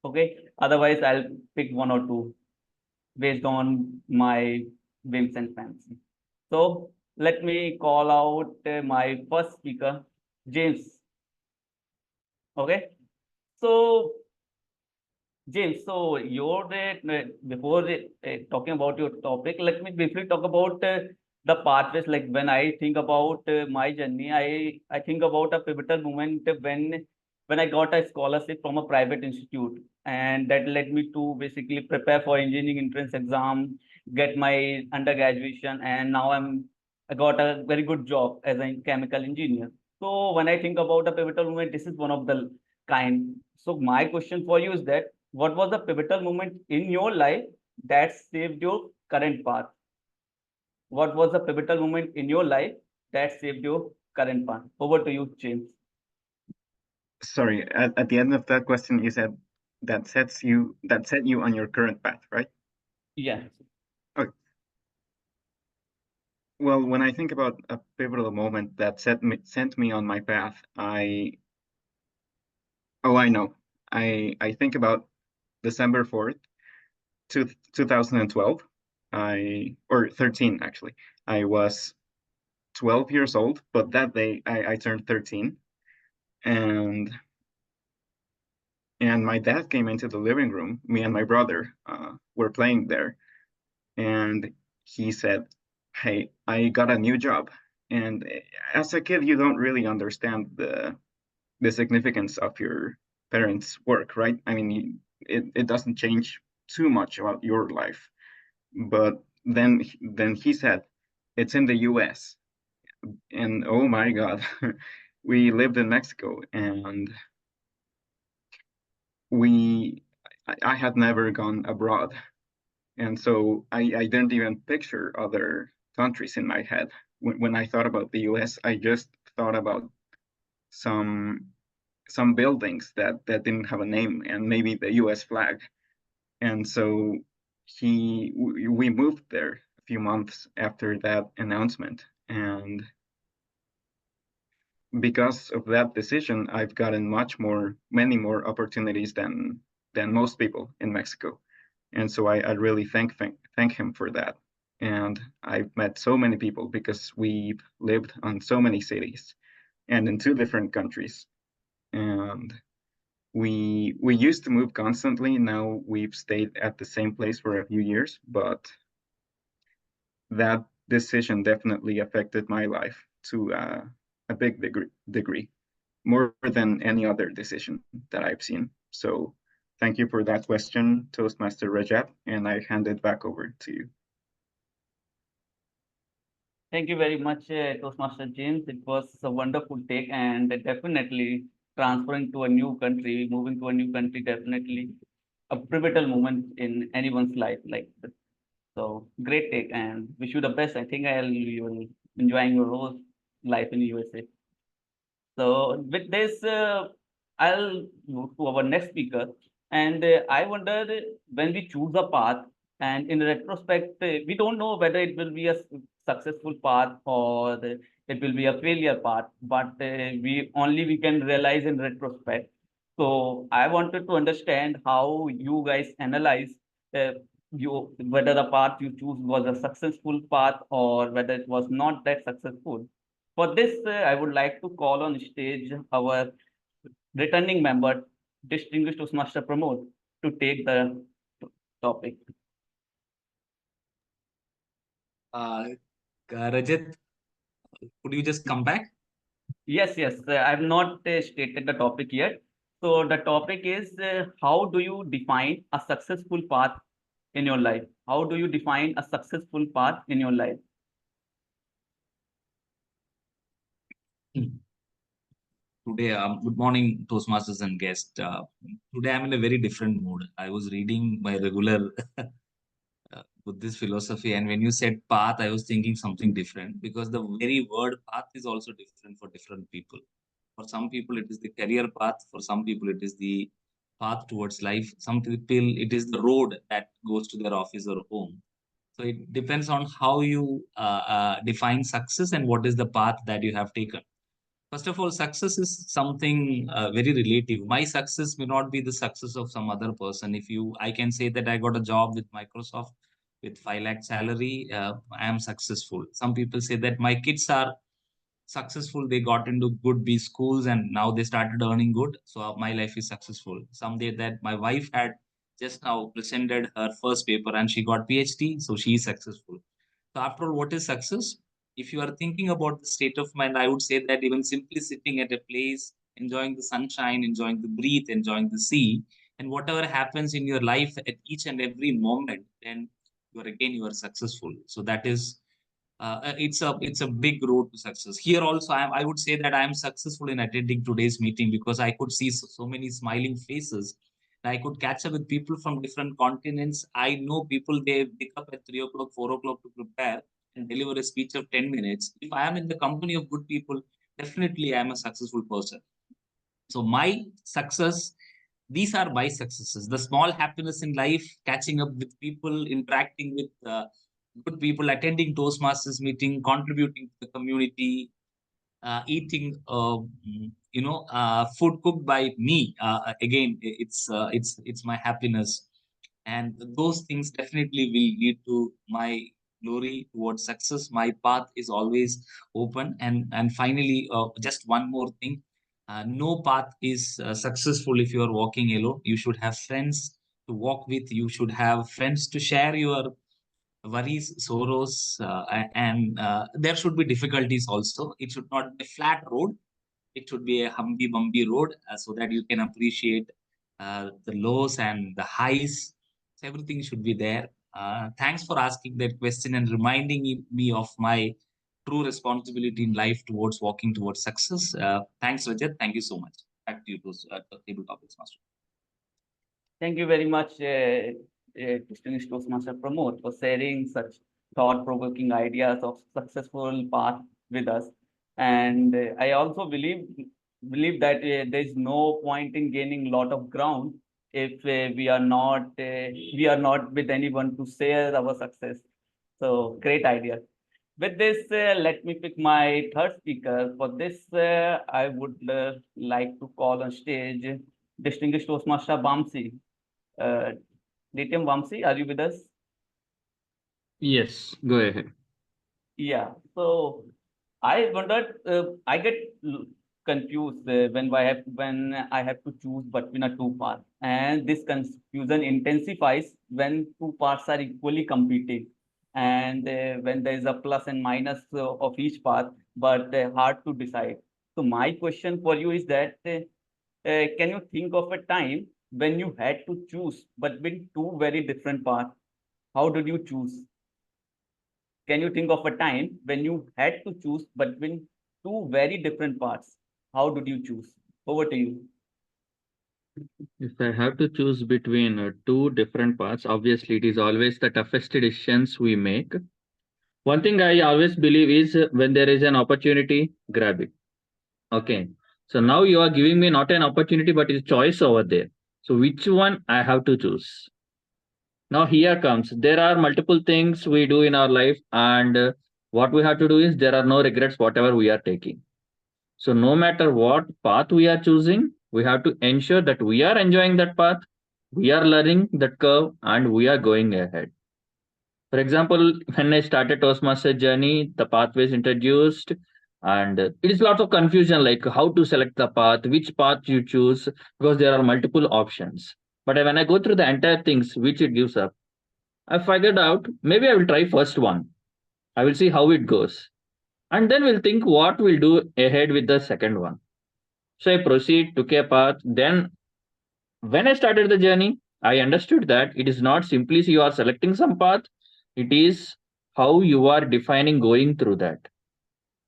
Speaker 5: Okay. Otherwise, I'll pick one or two based on my whims and fancy. So let me call out my first speaker, James. Okay. So James, so before talking about your topic, let me briefly talk about the pathways. Like when I think about my journey, I think about a pivotal moment when I got a scholarship from a private institute, and that led me to basically prepare for engineering entrance exam, get my undergraduation, and now I got a very good job as a chemical engineer. So when I think about a pivotal moment, this is one of the kind. So my question for you is that what was the pivotal moment in your life that saved your current path? What was the pivotal moment in your life that saved your current path? Over to you, James.
Speaker 1: Sorry, at the end of that question, you said that set you on your current path, right?
Speaker 5: Yeah.
Speaker 1: Okay. Well, when I think about a pivotal moment that sent me on my path, I know. I think about December 4th, 2012. Or 13 actually. I was 12 years old, but that day I turned 13, and my dad came into the living room. Me and my brother were playing there, and he said, "Hey, I got a new job." And as a kid, you don't really understand the significance of your parents' work, right? I mean, it doesn't change too much about your life. But then he said, "It's in the U.S." And oh my God, we lived in Mexico, and I had never gone abroad, and so I didn't even picture other countries in my head. When I thought about the U.S., I just thought about some buildings that didn't have a name, and maybe the U.S. flag. And so we moved there a few months after that announcement, and because of that decision, I've gotten many more opportunities than most people in Mexico. And so I really thank him for that. And I've met so many people because we've lived on so many cities and in 2 different countries. And we used to move constantly. Now we've stayed at the same place for a few years, but that decision definitely affected my life to a big degree, more than any other decision that I've seen. So thank you for that question, Toastmaster Rajat, and I hand it back over to you.
Speaker 11: Thank you very much, Toastmaster James. It was a wonderful take, and definitely transferring to a new country, moving to a new country, definitely a pivotal moment in anyone's life like this. So great take, and wish you the best. I think you will enjoying your whole life in USA. So with this, I'll move to our next speaker. And I wonder when we choose a path, and in retrospect, we don't know whether it will be a successful path or it will be a failure path, but we can realize in retrospect. So I wanted to understand how you guys analyze uh, whether the path you choose was a successful path or whether it was not that successful. For this, I would like to call on stage our returning member, distinguished Toastmaster Pramod, to take the topic.
Speaker 7: Rajat, could you just come back?
Speaker 11: Yes, yes. I've not stated the topic yet. So the topic is how do you define a successful path in your life? How do you define a successful path in your life?
Speaker 7: Today, good morning, Toastmasters and guests. Today, I'm in a very different mood. I was reading my regular Buddhist philosophy, and when you said path, I was thinking something different because the very word path is also different for different people. For some people, it is the career path. For some people, it is the path towards life. Some people, it is the road that goes to their office or home. So it depends on how you define success and what is the path that you have taken. First of all, success is something very relative. My success may not be the success of some other person. I can say that I got a job with Microsoft with 5 lakh salary, I am successful. Some people say that my kids are successful. They got into good B schools and now they started earning good. So my life is successful. Some day that my wife had just now presented her first paper and she got PhD. So she is successful. So after all, what is success? If you are thinking about the state of mind, I would say that even simply sitting at a place, enjoying the sunshine, enjoying the breeze, enjoying the sea, and whatever happens in your life at each and every moment, then you are successful. So that is it's a big road to success. Here also, I would say that I am successful in attending today's meeting because I could see so many smiling faces. I could catch up with people from different continents. I know people, they wake up at 3 o'clock, 4 o'clock to prepare and deliver a speech of 10 minutes. If I am in the company of good people, definitely I am a successful person. So my success, these are my successes. The small happiness in life, catching up with people, interacting with good people attending Toastmasters meeting, contributing to the community, eating, food cooked by me. Again, it's my happiness, and those things definitely will lead to my glory towards success. My path is always open, and finally, just one more thing. No path is successful if you are walking alone. You should have friends to walk with. You should have friends to share your worries, sorrows, and there should be difficulties also. It should not be a flat road. It should be a humpy bumpy road, so that you can appreciate the lows and the highs. So everything should be there. Thanks for asking that question and reminding me of my true responsibility in life towards walking towards success. Thanks, Rajat. Thank you so much. Back to you, to Table Topics Master.
Speaker 11: Thank you very much, distinguished Toastmaster Pramod, for sharing such thought-provoking ideas of successful path with us. And I also believe that there is no point in gaining a lot of ground if we are not with anyone to share our success. So great idea. With this, let me pick my third speaker. For this, I would like to call on stage distinguished Toastmaster Bamsi. DTM Vamsi, are you with us?
Speaker 5: Yes, go ahead.
Speaker 11: Yeah. So I wondered, I get confused when I have to choose between a two paths, and this confusion intensifies when two paths are equally competing, and when there is a plus and minus of each path, but hard to decide. So my question for you is that, can you think of a time when you had to choose between two very different paths? How did you choose? Can you think of a time when you had to choose between two very different paths? How did you choose? Over to you.
Speaker 5: If I have to choose between two different paths, obviously it is always the toughest decisions we make. One thing I always believe is when there is an opportunity, grab it. Okay. So now you are giving me not an opportunity, but a choice over there. So which one I have to choose? Now here comes. There are multiple things we do in our life, and what we have to do is there are no regrets whatever we are taking. So no matter what path we are choosing, we have to ensure that we are enjoying that path, we are learning that curve, and we are going ahead. For example, when I started Toastmaster journey, the pathways introduced, and it is lots of confusion like how to select the path, which path you choose, because there are multiple options. But when I go through the entire things which it gives up, I figured out maybe I will try first one. I will see how it goes. And then we'll think what we'll do ahead with the second one. So I proceed, took a path. Then when I started the journey, I understood that it is not simply you are selecting some path, it is how you are defining going through that.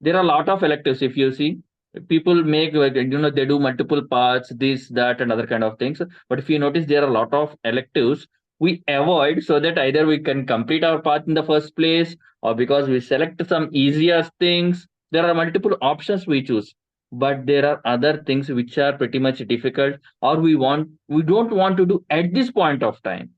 Speaker 5: There are a lot of electives. If you see, people make like, they do multiple paths, this, that, and other kind of things. But if you notice, there are a lot of electives we avoid so that either we can complete our path in the first place, or because we select some easier things. There are multiple options we choose, but there are other things which are pretty much difficult, or we don't want to do at this point of time.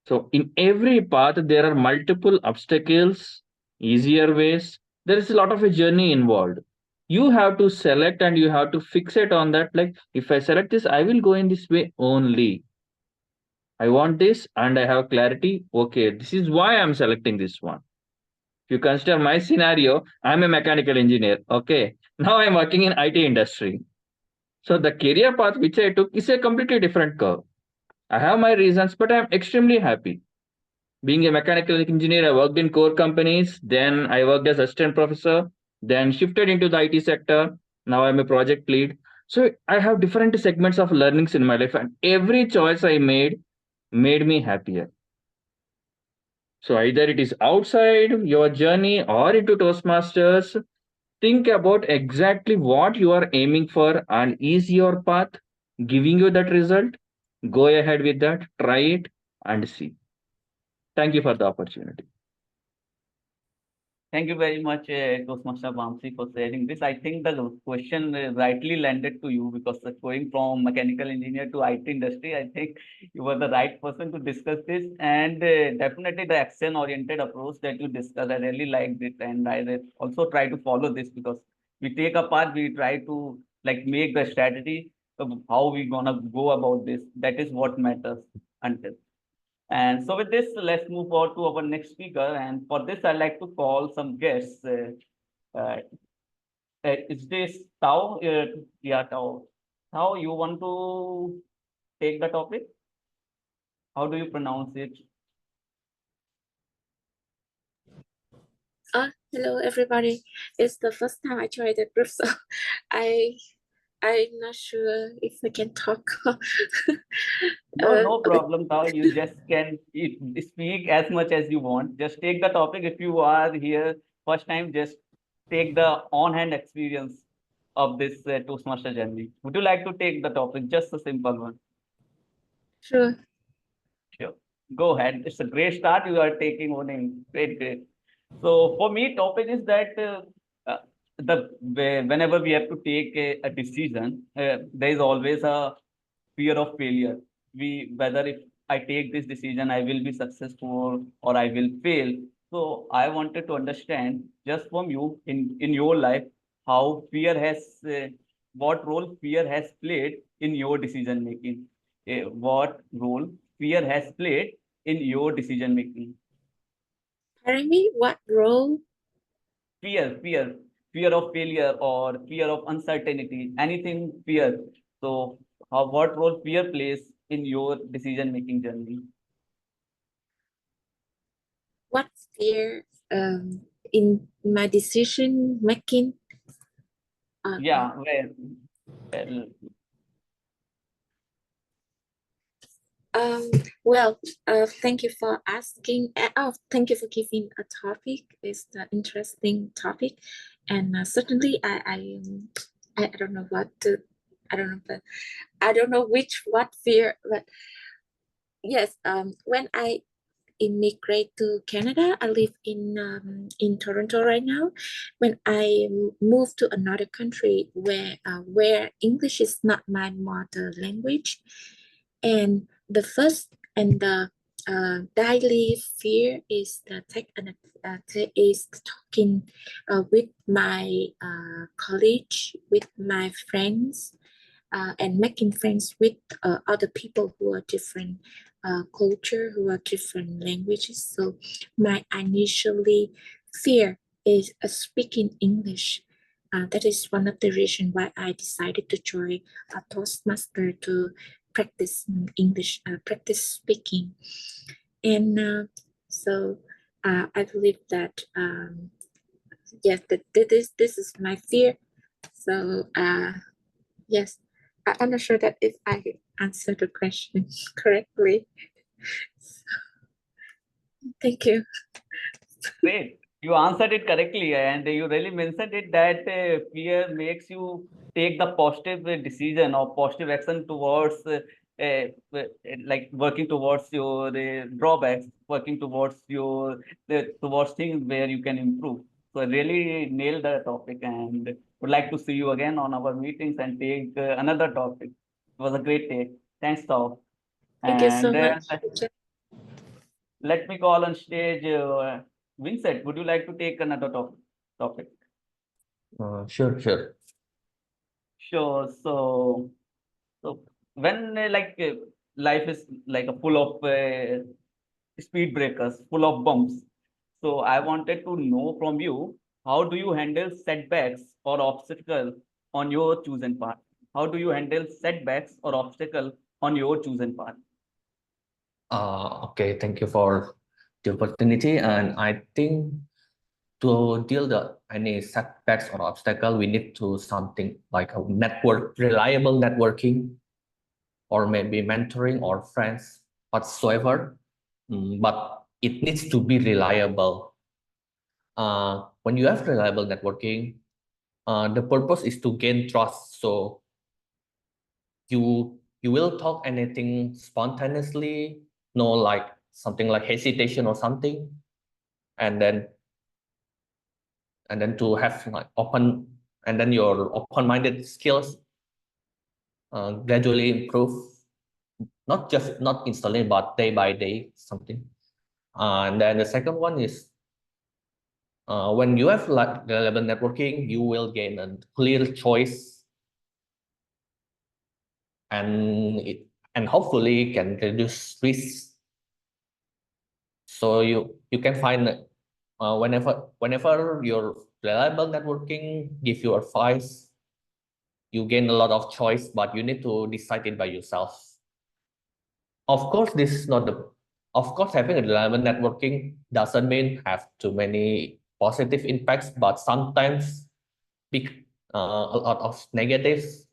Speaker 5: So in every path, there are multiple obstacles, easier ways. There is a lot of a journey involved. You have to select and you have to fixate on that. Like if I select this, I will go in this way only. I want this and I have clarity. Okay, this is why I'm selecting this one. If you consider my scenario, I'm a mechanical engineer. Okay, now I'm working in IT industry. So the career path which I took is a completely different curve. I have my reasons, but I'm extremely happy. Being a mechanical engineer, I worked in core companies. Then I worked as assistant professor. Then shifted into the IT sector. Now I'm a project lead. So I have different segments of learnings in my life, and every choice I made me happier. So either it is outside your journey or into Toastmasters, think about exactly what you are aiming for and is your path giving you that result? Go ahead with that, try it and see. Thank you for the opportunity.
Speaker 11: Thank you very much, Toastmaster Vamsi, for sharing this. I think the question rightly landed to you because going from mechanical engineer to IT industry, I think you were the right person to discuss this. And definitely the action-oriented approach that you discussed, I really liked it. And I also try to follow this because we take a part, we try to like make the strategy of how we gonna go about this. That is what matters until. And so with this, let's move on to our next speaker. And for this, I'd like to call some guests. Uh, is this Tao? Yeah, Tao. Tao, you want to take the topic? How do you pronounce it?
Speaker 12: Hello everybody. It's the first time I tried the group, so I'm not sure if I can talk.
Speaker 11: No, no problem, Tao. You just can speak as much as you want. Just take the topic. If you are here first time, just take the on-hand experience of this Toastmaster journey. Would you like to take the topic? Just a simple one.
Speaker 12: Sure.
Speaker 11: Sure. Go ahead. It's a great start. You are taking owning. Great, great. So for me, topic is that whenever we have to take a decision, there is always a fear of failure. Whether if I take this decision, I will be successful or I will fail. So I wanted to understand just from you in your life how fear has what role fear has played in your decision making. What role fear has played in your decision making?
Speaker 12: Pardon me, what role?
Speaker 11: Fear of failure or fear of uncertainty, anything fear. So, what role fear plays in your decision making journey?
Speaker 12: What fear in my decision making?
Speaker 11: Yeah, well,
Speaker 12: well, thank you for asking. Thank you for giving a topic. It's an interesting topic, and certainly, I don't know what to, I don't know, but I don't know what fear, but yes, when I immigrate to Canada, I live in Toronto right now. When I moved to another country where English is not my mother language, and the first and the daily fear is is talking with my college, with my friends, and making friends with other people who are different culture, who are different languages. So my initially fear is speaking English. That is one of the reasons why I decided to join a Toastmaster to practice English, practice speaking. And so I believe that yes, this is my fear. So yes, I'm not sure that if I answered the question correctly. Thank you.
Speaker 11: great. You answered it correctly, and you really mentioned it that fear makes you take the positive decision or positive action towards like working towards your drawbacks, working towards your towards things where you can improve. So I really nailed the topic and would like to see you again on our meetings and take another topic. It was a great take. Thanks, Tao.
Speaker 12: Thank you so
Speaker 11: And
Speaker 12: much.
Speaker 11: let me call on stage Vincent. Would you like to take another topic?
Speaker 5: Sure, sure.
Speaker 11: Sure. So when life is like a full of speed breakers, full of bumps. So I wanted to know from you, how do you handle setbacks or obstacles on your chosen path? How do you handle setbacks or obstacles on your chosen path?
Speaker 5: Okay, thank you for the opportunity. And I think to deal with any setbacks or obstacle, we need to something like a reliable networking, or maybe mentoring or friends whatsoever. But it needs to be reliable. When you have reliable networking, the purpose is to gain trust. So you will talk anything spontaneously, no like something like hesitation or something, and then
Speaker 13: and then to have like open, and then your open-minded skills gradually improve, not instantly, but day by day, something. And then the second one is when you have like relevant networking, you will gain a clear choice, and hopefully can reduce risks. So you can find whenever your reliable networking give you advice, you gain a lot of choice, but you need to decide it by yourself. Of course, this is not the. Of course, having a reliable networking doesn't mean have too many positive impacts, but sometimes a lot of negatives.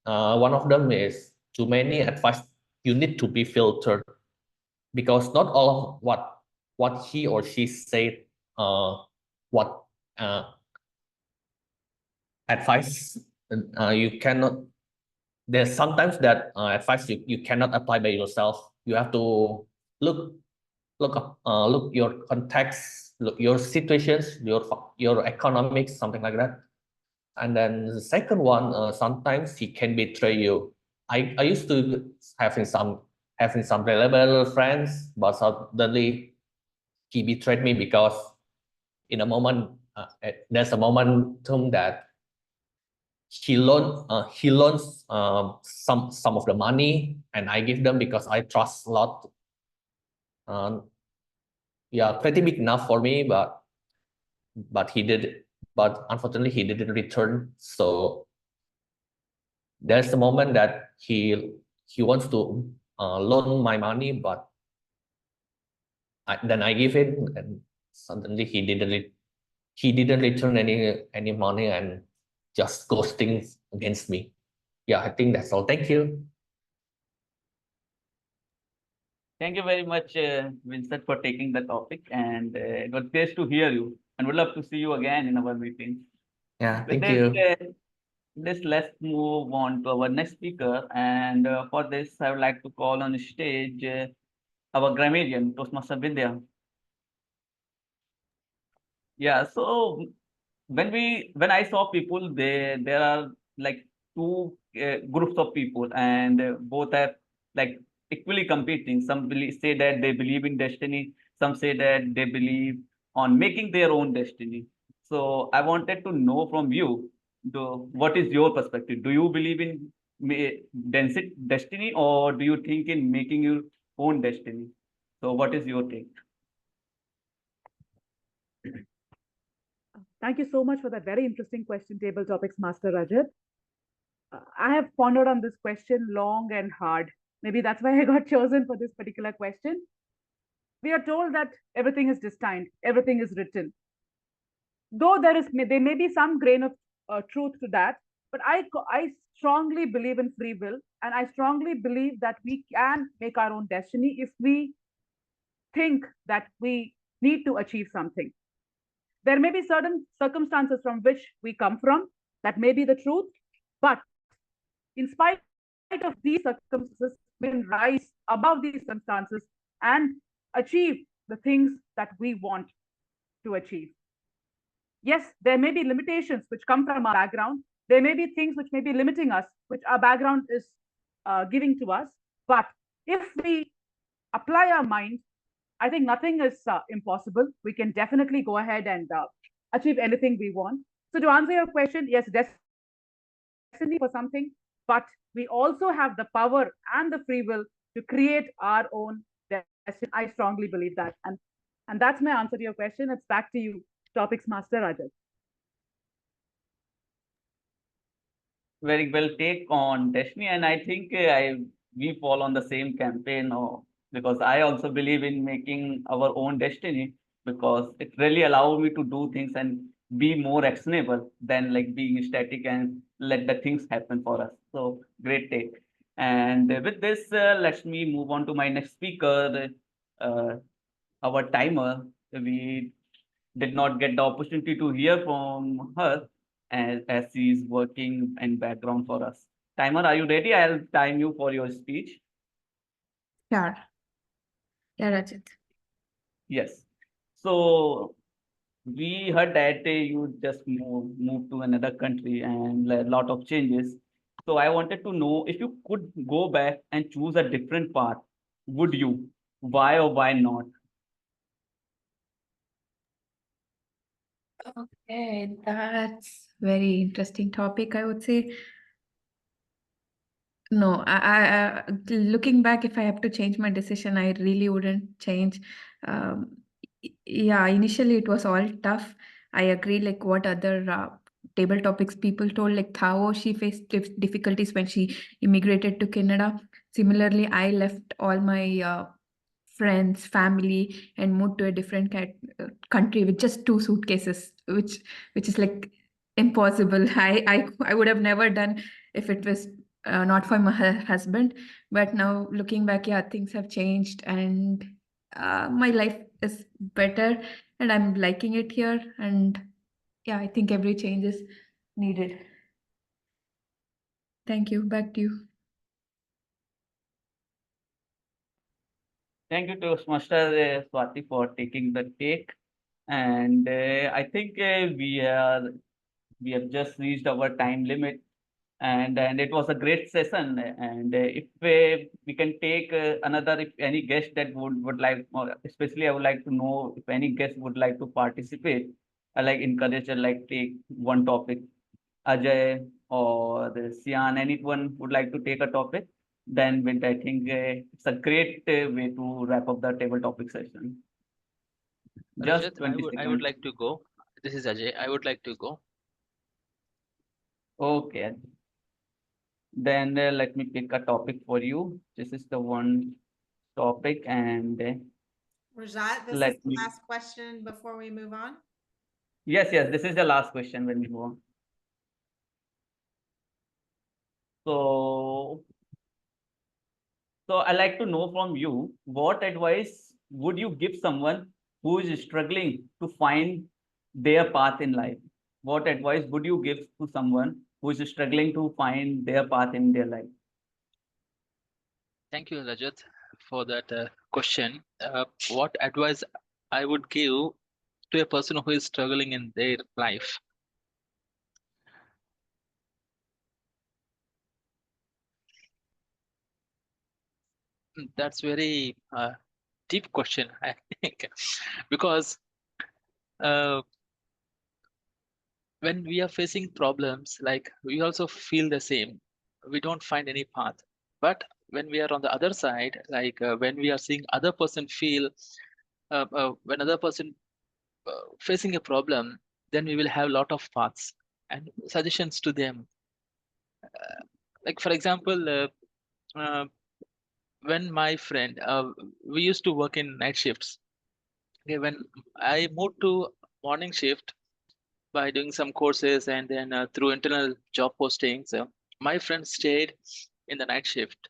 Speaker 13: One of them is too many advice. You need to be filtered, because not all of what he or she said, what advice you cannot. There's sometimes that advice you cannot apply by yourself. You have to look your context, look your situations, your economics, something like that. And then the second one, sometimes he can betray you. I used to having some reliable friends, but suddenly he betrayed me because in a moment there's a momentum that he loans some of the money, and I give them because I trust a lot. Yeah, pretty big enough for me, but unfortunately he didn't return. So there's a moment that he wants to loan my money, but then I give it, and suddenly he didn't return any money, and just ghosting against me. Yeah, I think that's all. Thank you.
Speaker 11: Thank you very much, Vincent, for taking the topic, and it was great to hear you, and would love to see you again in our meetings.
Speaker 13: Yeah,
Speaker 11: With
Speaker 13: thank you.
Speaker 11: let's move on to our next speaker, and for this, I would like to call on stage our grammarian, Toastmaster Vidya. Yeah, so when I saw people, there are like two groups of people, and both are like equally competing. Some say that they believe in destiny. Some say that they believe on making their own destiny. So I wanted to know from you, what is your perspective? Do you believe in destiny, or do you think in making your own destiny? So what is your take?
Speaker 4: Thank you so much for that very interesting question, Table Topics Master Rajat. I have pondered on this question long and hard. Maybe that's why I got chosen for this particular question. We are told that everything is destined, everything is written. Though there may be some grain of truth to that, but I strongly believe in free will, and I strongly believe that we can make our own destiny if we think that we need to achieve something. There may be certain circumstances from which we come from, that may be the truth, but in spite of these circumstances, we can rise above these circumstances and achieve the things that we want to achieve. Yes, there may be limitations which come from our background. There may be things which may be limiting us, which our background is giving to us. But if we apply our mind, I think nothing is impossible. We can definitely go ahead and achieve anything we want. So to answer your question, yes, destiny for something, but we also have the power and the free will to create our own destiny. I strongly believe that. And that's my answer to your question. It's back to you, Topics Master Rajat.
Speaker 11: Very well take on destiny, and I think we fall on the same campaign, because I also believe in making our own destiny, because it really allowed me to do things and be more actionable than like being static and let the things happen for us. So great take. And with this, let me move on to my next speaker, our timer. We did not get the opportunity to hear from her, as she is working in background for us. Timer, are you ready? I'll time you for your speech.
Speaker 6: Sure. Yeah, Rajat.
Speaker 11: Yes. So we heard that you just moved to another country and a lot of changes. So I wanted to know if you could go back and choose a different path, would you? Why or why not?
Speaker 6: Okay, that's very interesting topic, I would say. No, looking back, if I have to change my decision, I really wouldn't change. Yeah, initially it was all tough. I agree, like what other table topics people told, like Thao, she faced difficulties when she immigrated to Canada. Similarly, I left all my friends, family, and moved to a different country with just 2 suitcases, which is like impossible. I would have never done if it was not for my husband. But now looking back, yeah, things have changed, and my life is better, and I'm liking it here. And yeah, I think every change is needed. Thank you. Back to you.
Speaker 11: Thank you, Toastmaster Swati, for taking the take. And I think we have just reached our time limit, and it was a great session. And if we can take another, if any guest that would like, or especially I would like to know if any guest would like to participate. I like encourage, like take one topic. Ajay or Sian, anyone would like to take a topic? Then with I think it's a great way to wrap up the table topic session. Just
Speaker 14: Rajat,
Speaker 11: 20
Speaker 14: I would
Speaker 11: seconds.
Speaker 14: like to go. This is Ajay. I would like to go.
Speaker 11: Okay. Then let me pick a topic for you. This is the one topic, and
Speaker 3: Rajat, this is
Speaker 11: let
Speaker 3: the
Speaker 11: me.
Speaker 3: last question before we move on.
Speaker 11: Yes, this is the last question when we go on. So, I like to know from you, what advice would you give someone who is struggling to find their path in life? What advice would you give to someone who is struggling to find their path in their life?
Speaker 14: Thank you, Rajat, for that question. What advice I would give to a person who is struggling in their life? That's very deep question, I think, because uh, when we are facing problems, like we also feel the same. We don't find any path. But when we are on the other side, like when we are seeing other person feel, when other person facing a problem, then we will have a lot of paths and suggestions to them. Like for example, when my friend, we used to work in night shifts. Okay, when I moved to morning shift by doing some courses and then through internal job postings, my friend stayed in the night shift,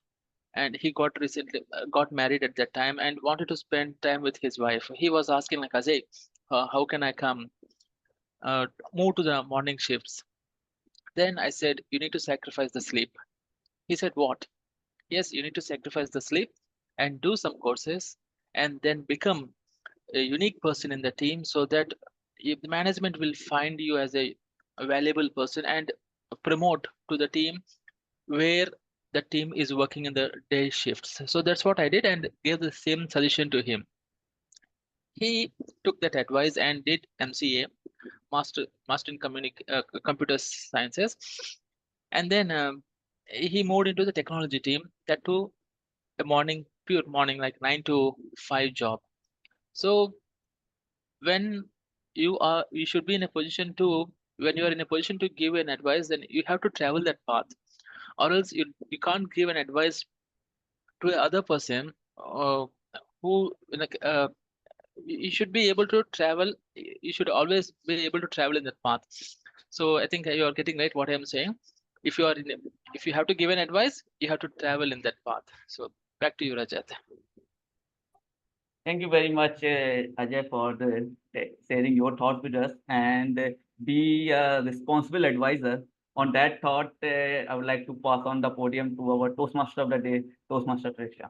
Speaker 14: and he got recently got married at that time and wanted to spend time with his wife. He was asking like, Ajay, how can I come move to the morning shifts? Then I said, you need to sacrifice the sleep. He said, what? Yes, you need to sacrifice the sleep and do some courses and then become a unique person in the team, so that if the management will find you as a valuable person and promote to the team where the team is working in the day shifts. So that's what I did and gave the same suggestion to him. He took that advice and did MCA, master in computer sciences, and then he moved into the technology team, that too a morning, pure morning, like 9 to 5 job. So when you should be in a position to, when you are in a position to give an advice, then you have to travel that path, or else you can't give an advice to a other person who like you should be able to travel. You should always be able to travel in that path. So I think you are getting right what I'm saying. If you are in if you have to give an advice, you have to travel in that path. So back to you, Rajat.
Speaker 11: Thank you very much, Ajay, for sharing your thoughts with us, and be a responsible advisor. On that thought, I would like to pass on the podium to our Toastmaster of the day, Toastmaster Trisha.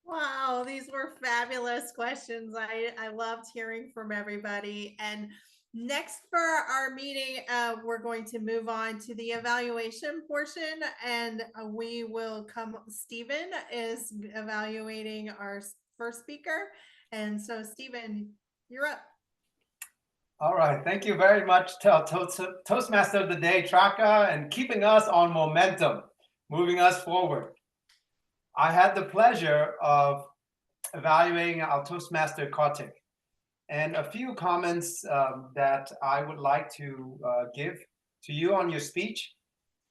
Speaker 3: Wow, these were fabulous questions. I loved hearing from everybody. And next for our meeting, we're going to move on to the evaluation portion, and we will come. Stephen is evaluating our first speaker, and so Stephen, you're up.
Speaker 8: All right, thank you very much, Toastmaster of the Day, Traka, and keeping us on momentum, moving us forward. I had the pleasure of evaluating our Toastmaster Kartik, and a few comments that I would like to give to you on your speech.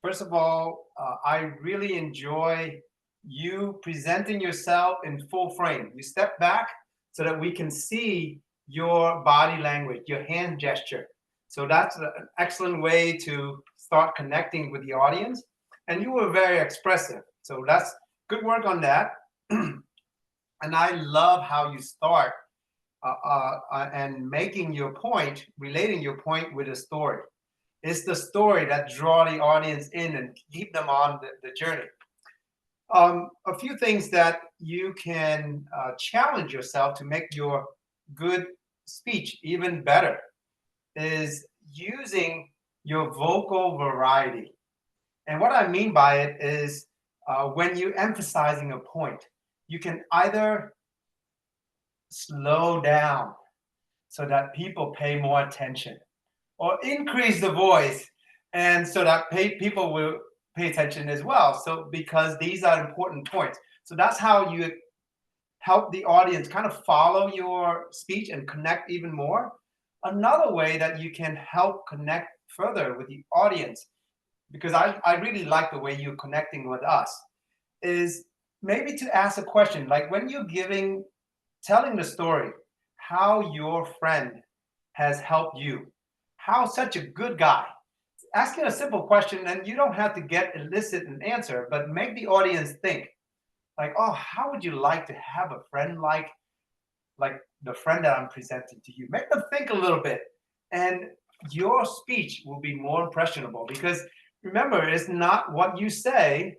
Speaker 8: First of all, I really enjoy you presenting yourself in full frame. You step back so that we can see your body language, your hand gesture. So that's an excellent way to start connecting with the audience. And you were very expressive. So that's good work on that. And I love how you start and making your point, relating your point with a story. It's the story that draw the audience in and keep them on the journey. A few things that you can challenge yourself to make your good speech even better is using your vocal variety. And what I mean by it is when you're emphasizing a point, you can either slow down so that people pay more attention, or increase the voice and so that people will pay attention as well. So because these are important points. So that's how you help the audience kind of follow your speech and connect even more. Another way that you can help connect further with the audience, because I really like the way you're connecting with us, is maybe to ask a question, like when you're telling the story, how your friend has helped you, how such a good guy. Asking a simple question, and you don't have to elicit an answer, but make the audience think, like, oh, how would you like to have a friend like the friend that I'm presenting to you? Make them think a little bit, and your speech will be more impressionable, because remember, it's not what you say,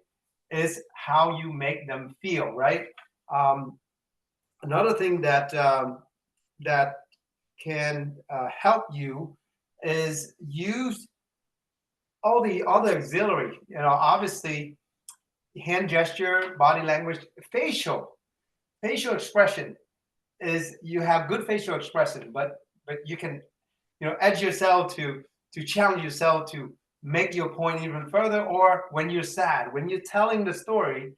Speaker 8: is how you make them feel, right? Another thing that that can help you is use all the other auxiliary, obviously hand gesture, body language, facial expression is, you have good facial expression, but you can, edge yourself to challenge yourself to make your point even further. Or when you're sad, when you're telling the story,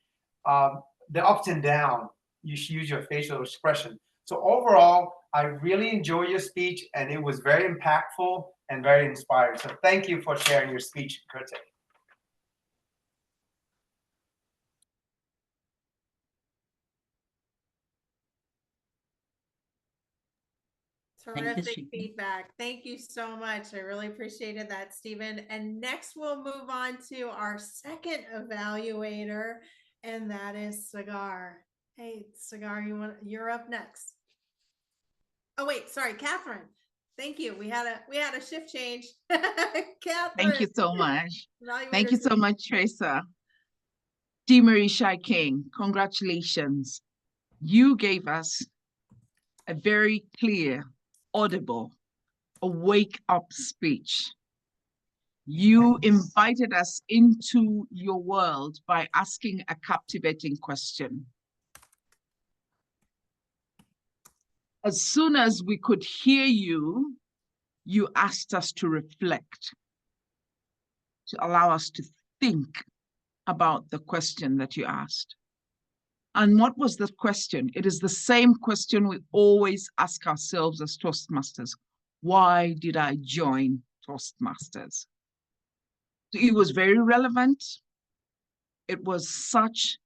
Speaker 8: the ups and down, you should use your facial expression. So overall, I really enjoy your speech, and it was very impactful and very inspiring. So thank you for sharing your speech, Kartik.
Speaker 3: Terrific feedback. Thank you so much. I really appreciated that, Stephen. And next we'll move on to our second evaluator, and that is Cigar. Hey, Cigar, you're up next. Oh wait, sorry, Catherine. Thank you. We had a shift change. Catherine.
Speaker 2: Thank you so much. Thank you so much, Teresa. DeMarie Shai King, congratulations. You gave us a very clear, audible, a wake-up speech. You invited us into your world by asking a captivating question. As soon as we could hear you, you asked us to reflect, to allow us to think about the question that you asked. And what was the question? It is the same question we always ask ourselves as Toastmasters. Why did I join Toastmasters? It was very relevant. It was such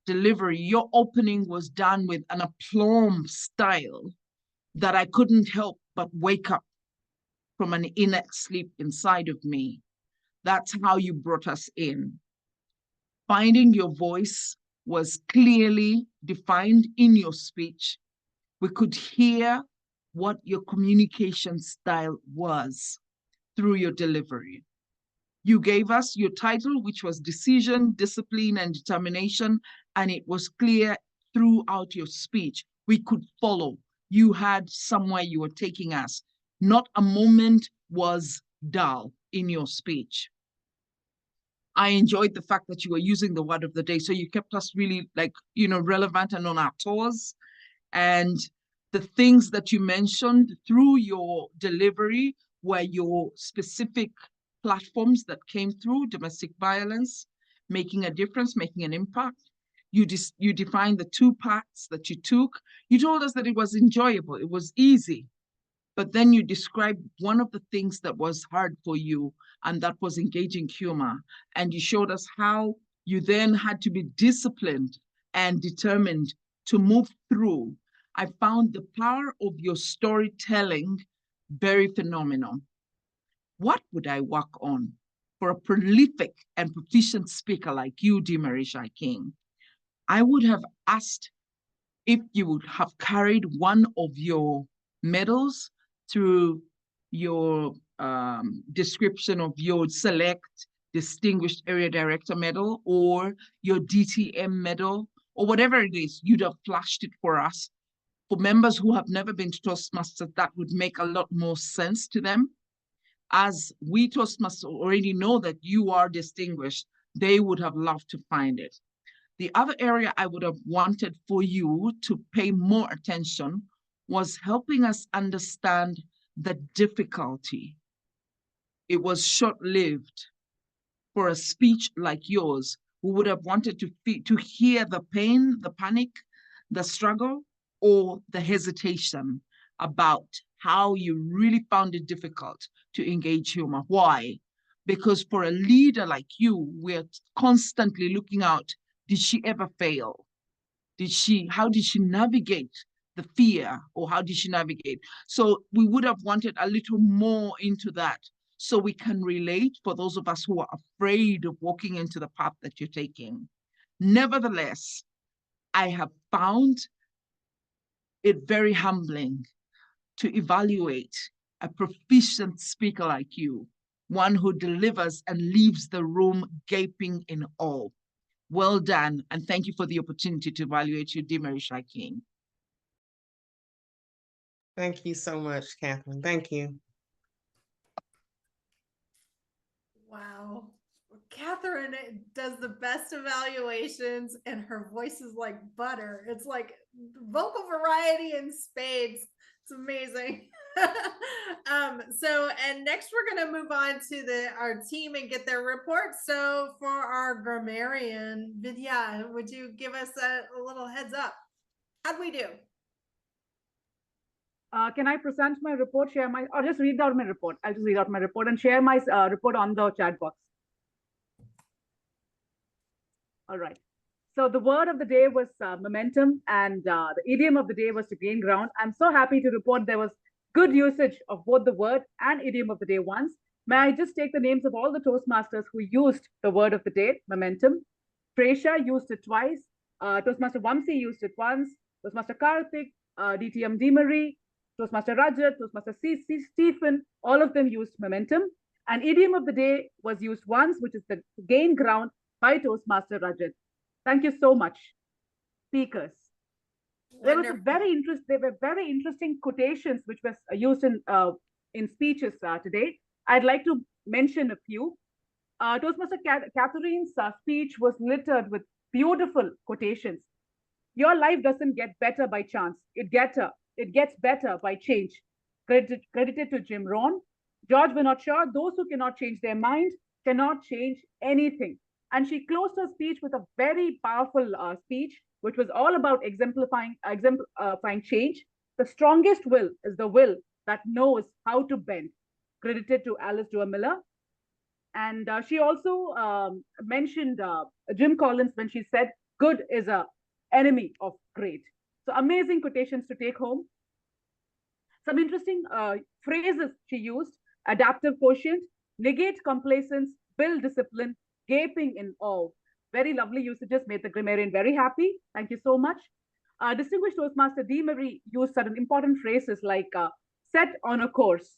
Speaker 2: delivery. Your opening was done with an aplomb style that I couldn't help but wake up from an inner sleep inside of me. That's how you brought us in. Finding your voice was clearly defined in your speech. We could hear what your communication style was through your delivery. You gave us your title, which was Decision, Discipline, and Determination, and it was clear throughout your speech. We could follow. You had somewhere you were taking us. Not a moment was dull in your speech. I enjoyed the fact that you were using the word of the day. So you kept us really relevant and on our toes. And the things that you mentioned through your delivery were your specific platforms that came through: domestic violence, making a difference, making an impact. You defined the two paths that you took. You told us that it was enjoyable, it was easy. But then you described one of the things that was hard for you, and that was engaging humor. And you showed us how you then had to be disciplined and determined to move through. I found the power of your storytelling very phenomenal. What would I work on for a prolific and proficient speaker like you, Dimarisha King? I would have asked if you would have carried one of your medals through your description of your select Distinguished Area Director medal or your DTM medal or whatever it is, you'd have flashed it for us. For members who have never been to Toastmasters, that would make a lot more sense to them. As we Toastmasters already know that you are distinguished, they would have loved to find it. The other area I would have wanted for you to pay more attention was helping us understand the difficulty. It was short-lived. For a speech like yours, we would have wanted to hear the pain, the panic, the struggle, or the hesitation about how you really found it difficult to engage humor. Why? Because for a leader like you, we're constantly looking out. Did she ever fail? How did she navigate the fear, or how did she navigate? So we would have wanted a little more into that so we can relate for those of us who are afraid of walking into the path that you're taking. Nevertheless, I have found it very humbling to evaluate a proficient speaker like you, one who delivers and leaves the room gaping in awe. Well done, and thank you for the opportunity to evaluate you, Dimarisha King.
Speaker 10: Thank you so much, Catherine. Thank you.
Speaker 3: Wow. Catherine does the best evaluations, and her voice is like butter. It's like vocal variety in spades. It's amazing. And next we're going to move on to our team and get their report. So for our grammarian, Vidya, would you give us a little heads up? How'd we do?
Speaker 4: Can I present my report, or just read out my report? I'll just read out my report and share my report on the chat box. All right. So the word of the day was momentum, and the idiom of the day was to gain ground. I'm so happy to report there was good usage of both the word and idiom of the day once. May I just take the names of all the Toastmasters who used the word of the day, momentum? Tresha used it twice. Toastmaster Vamsi used it once. Toastmaster Karthik, DTM Marie, Toastmaster Rajat, Toastmaster Stephen, all of them used momentum. And idiom of the day was used once, which is the gain ground by Toastmaster Rajat. Thank you so much, speakers. There were very interesting quotations which was used in speeches today. I'd like to mention a few. Toastmaster Catherine's speech was littered with beautiful quotations. Your life doesn't get better by chance. It gets better by change. Credited to Jim Rohn. George Bernard Shaw, those who cannot change their mind cannot change anything. And she closed her speech with a very powerful speech, which was all about exemplifying change. The strongest will is the will that knows how to bend. Credited to Alice Duer Miller. And she also mentioned Jim Collins when she said, good is an enemy of great. So amazing quotations to take home. Some interesting phrases she used: adaptive quotient, negate complacence, build discipline, gaping in awe. Very lovely usages, made the grammarian very happy. Thank you so much. Distinguished Toastmaster D. Marie used certain important phrases like set on a course,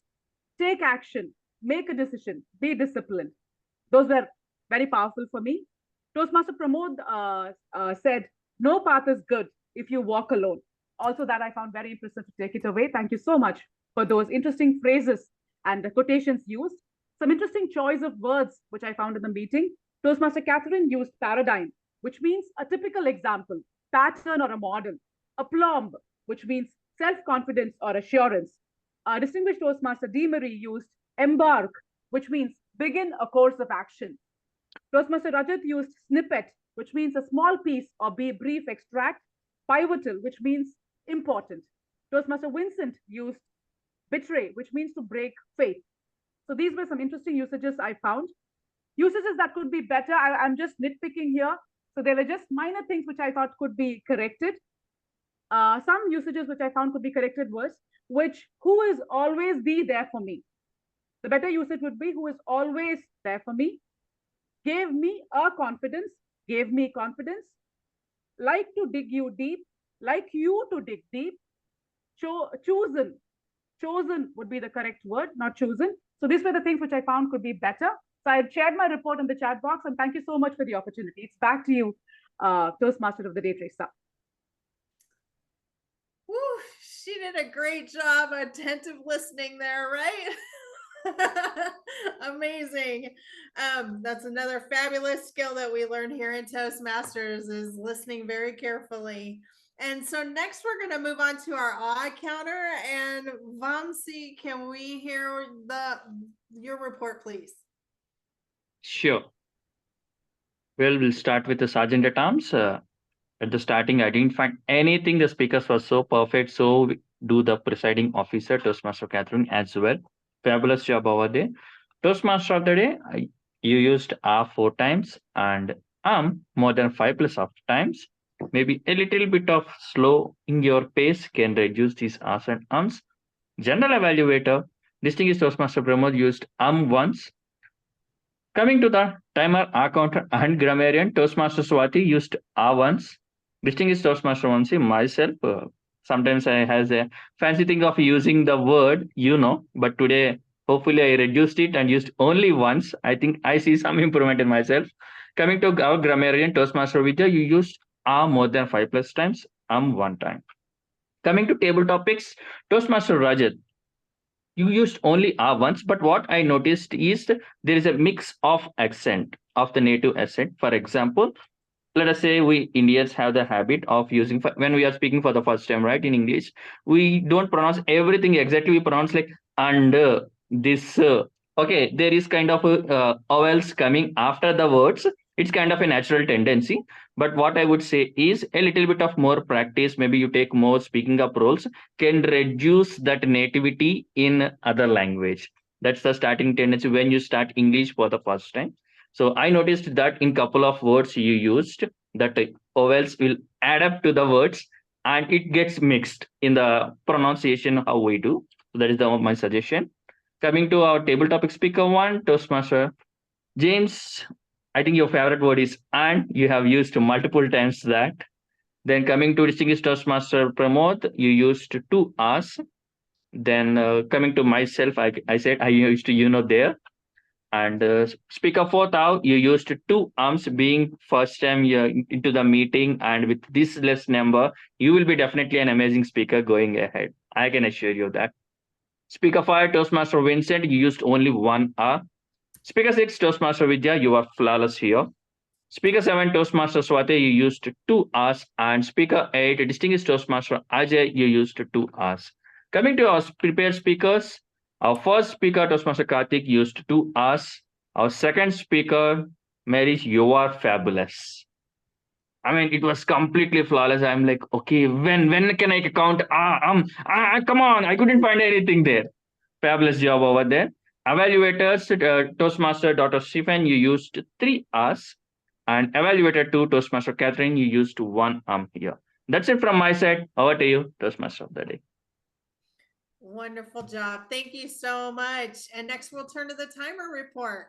Speaker 4: take action, make a decision, be disciplined. Those were very powerful for me. Toastmaster Pramod said, no path is good if you walk alone. Also, that I found very impressive to take it away. Thank you so much for those interesting phrases and the quotations used. Some interesting choice of words, which I found in the meeting. Toastmaster Catherine used paradigm, which means a typical example, pattern or a model. Aplomb, which means self-confidence or assurance. Distinguished Toastmaster DeMarie used embark, which means begin a course of action. Toastmaster Rajat used snippet, which means a small piece or be brief extract. Pivotal, which means important. Toastmaster Vincent used betray, which means to break faith. So these were some interesting usages I found. Usages that could be better. I'm just nitpicking here. So there were just minor things which I thought could be corrected. Some usages which I found could be corrected was who is always be there for me. The better usage would be who is always there for me. Gave me a confidence, gave me confidence. Like to dig you deep, like you to dig deep. Chosen would be the correct word, not chosen. So these were the things which I found could be better. So I shared my report in the chat box, and thank you so much for the opportunity. It's back to you, Toastmaster of the Day, Teresa.
Speaker 3: Woo, she did a great job, attentive listening there, right? Amazing. That's another fabulous skill that we learned here in Toastmasters is listening very carefully. And so next we're going to move on to our odd counter. And Vamsi, can we hear your report, please?
Speaker 5: Sure. Well, we'll start with the Sergeant at Arms. At the starting, I didn't find anything the speakers were so perfect. So do the presiding officer, Toastmaster Catherine, as well. Fabulous job over there. Toastmaster of the Day, you used R 4 times and more than 5+ of times. Maybe a little bit of slow in your pace can reduce these R's and ums. General evaluator, distinguished Toastmaster Pramod used once. Coming to the timer, R counter, and grammarian, Toastmaster Swati used R once. Distinguished Toastmaster Vamsi, myself, sometimes I has a fancy thing of using the word, but today, hopefully I reduced it and used only once. I think I see some improvement in myself. Coming to our grammarian, Toastmaster Vidya, you used R more than 5+ times, one time. Coming to table topics, Toastmaster Rajat, you used only R once, but what I noticed is there is a mix of accent of the native accent. For example, let us say we Indians have the habit of using, when we are speaking for the first time, right, in English, we don't pronounce everything exactly. We pronounce like under this. Okay, there is kind of vowels coming after the words. It's kind of a natural tendency. But what I would say is a little bit of more practice. Maybe you take more speaking up roles can reduce that nativity in other language. That's the starting tendency when you start English for the first time. So I noticed that in couple of words you used, that vowels will add up to the words and it gets mixed in the pronunciation how we do. So that is my suggestion. Coming to our table topic speaker one, Toastmaster James, I think your favorite word is and. You have used multiple times that. Then coming to distinguished Toastmaster Pramod, you used 2 R's. Then coming to myself, I said I used there. And speaker 4th, you used 2 arms being first time into the meeting. And with this less number, you will be definitely an amazing speaker going ahead. I can assure you that. Speaker 5, Toastmaster Vincent, you used only 1 R. Speaker 6, Toastmaster Vidya, you are flawless here. Speaker 7, Toastmaster Swati, you used 2 R's. And Speaker 8, Distinguished Toastmaster Ajay, you used 2 R's. Coming to our prepared speakers, our first speaker, Toastmaster Karthik, used 2 R's. Our second speaker, Mary, you are fabulous. I mean, it was completely flawless. I'm like, okay, when can I count? Come on, I couldn't find anything there. Fabulous job over there. Evaluators, Toastmaster Dr. Stephen, you used 3 R's. And evaluator 2, Toastmaster Catherine, you used 1 here. That's it from my side. Over to you, Toastmaster of the Day.
Speaker 3: Wonderful job. Thank you so much. And next we'll turn to the timer report.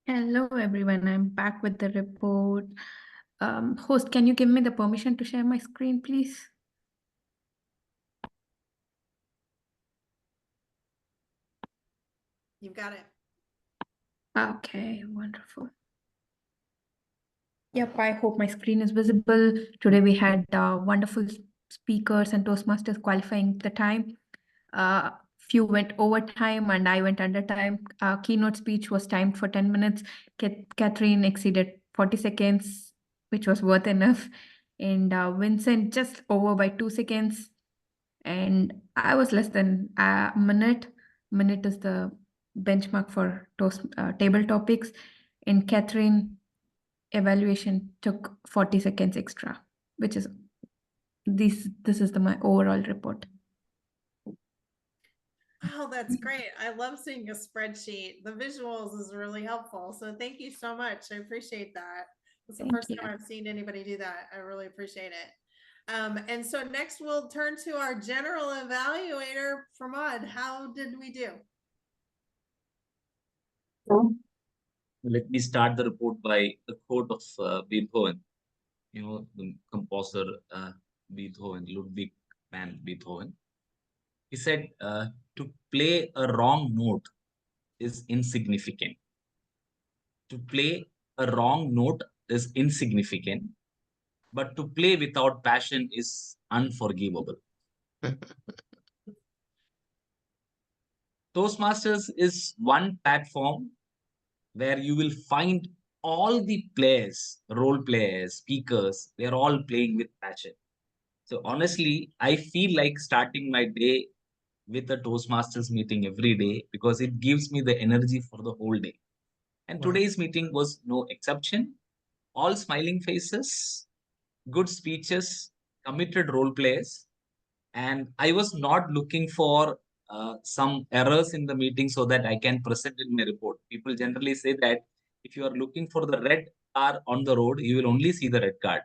Speaker 6: Hello, everyone. I'm back with the report. Host, can you give me the permission to share my screen, please?
Speaker 3: You've got it.
Speaker 6: Okay, wonderful. Yep, I hope my screen is visible. Today we had wonderful speakers and Toastmasters qualifying the time. Few went overtime and I went under time. Keynote speech was timed for 10 minutes. Catherine exceeded 40 seconds, which was worth enough. And Vincent just over by 2 seconds. And I was less than a minute. Minute is the benchmark for table topics. And Catherine evaluation took 40 seconds extra, which is this is my overall report.
Speaker 3: Oh, that's great. I love seeing a spreadsheet. The visuals is really helpful. So thank you so much. I appreciate that. It's the first time I've seen anybody do that. I really appreciate it. And so next we'll turn to our general evaluator, Pramod. How did we do?
Speaker 7: Let me start the report by a quote of Beethoven, the composer Beethoven, Ludwig van Beethoven. He said, to play a wrong note is insignificant. To play a wrong note is insignificant, but to play without passion is unforgivable. Toastmasters is one platform where you will find all the players, role players, speakers, they're all playing with passion. So honestly, I feel like starting my day with a Toastmasters meeting every day because it gives me the energy for the whole day. And today's meeting was no exception. All smiling faces, good speeches, committed role players. And I was not looking for some errors in the meeting so that I can present in my report. People generally say that if you are looking for the red car on the road, you will only see the red card.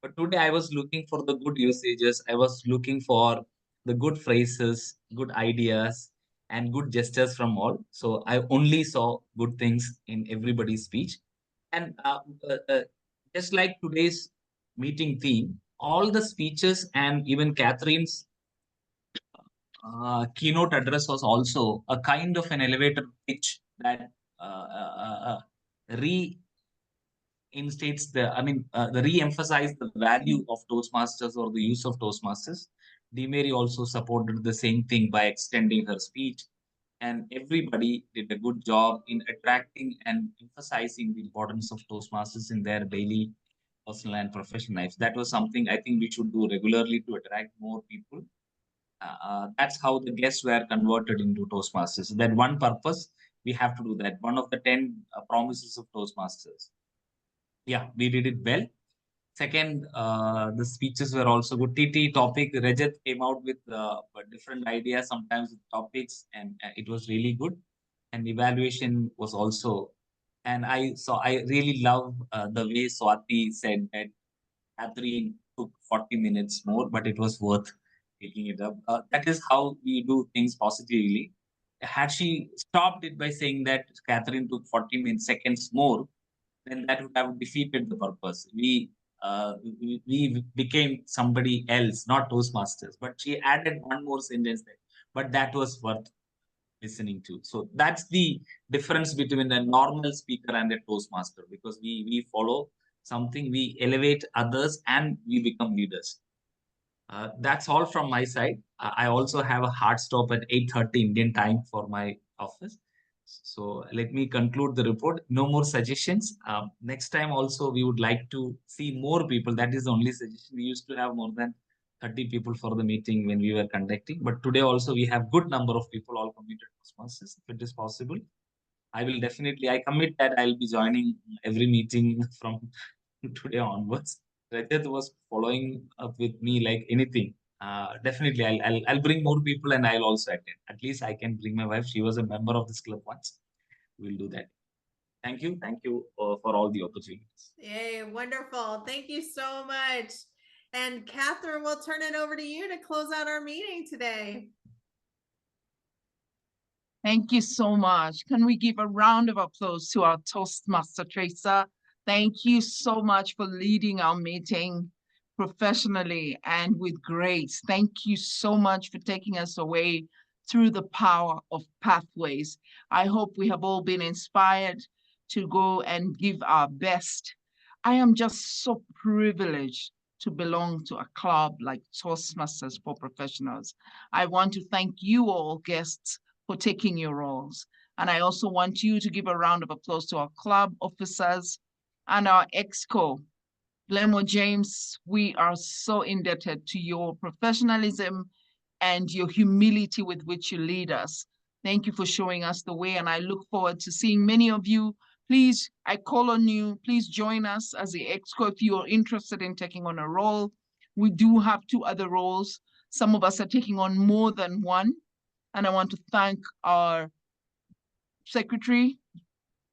Speaker 7: But today I was looking for the good usages. I was looking for the good phrases, good ideas, and good gestures from all. So I only saw good things in everybody's speech. And just like today's meeting theme, all the speeches and even Catherine's keynote address was also a kind of an elevator pitch that reinstates the re-emphasize the value of Toastmasters or the use of Toastmasters. Mary also supported the same thing by extending her speech, and everybody did a good job in attracting and emphasizing the importance of Toastmasters in their daily personal and professional lives. That was something I think we should do regularly to attract more people. That's how the guests were converted into Toastmasters. That one purpose, we have to do that. One of the 10 promises of Toastmasters. Yeah, we did it well. Second, the speeches were also good. TT topic, Rajat came out with different ideas, sometimes with topics, and it was really good. And evaluation was also, and I really love the way Swati said that Catherine took 40 minutes more, but it was worth picking it up. That is how we do things positively. Had she stopped it by saying that Catherine took 40 seconds more, then that would have defeated the purpose. We became somebody else, not Toastmasters. But she added one more sentence there. But that was worth listening to. So that's the difference between a normal speaker and a Toastmaster, because we follow something, we elevate others, and we become leaders. That's all from my side. I also have a hard stop at 8:30 Indian time for my office. So let me conclude the report. No more suggestions. Next time also, we would like to see more people. That is the only suggestion. We used to have more than 30 people for the meeting when we were conducting. But today also, we have good number of people all committed responses. If it is possible, I will definitely, I commit that I'll be joining every meeting from today onwards. Rajat was following up with me like anything. Definitely, I'll bring more people and I'll also attend. At least I can bring my wife. She was a member of this club once. We'll do that. Thank you for all the opportunities.
Speaker 3: Yay, wonderful. Thank you so much. And Catherine, we'll turn it over to you to close out our meeting today.
Speaker 2: Thank you so much. Can we give a round of applause to our Toastmaster Teresa? Thank you so much for leading our meeting professionally and with grace. Thank you so much for taking us away through the power of pathways. I hope we have all been inspired to go and give our best I am just so privileged to belong to a club like Toastmasters for Professionals. I want to thank you all guests for taking your roles. And I also want you to give a round of applause to our club officers and our exco. Glenmore James, we are so indebted to your professionalism and your humility with which you lead us. Thank you for showing us the way, and I look forward to seeing many of you. Please, I call on you, please join us as the exco if you are interested in taking on a role. We do have 2 other roles. Some of us are taking on more than one, and I want to thank our secretary,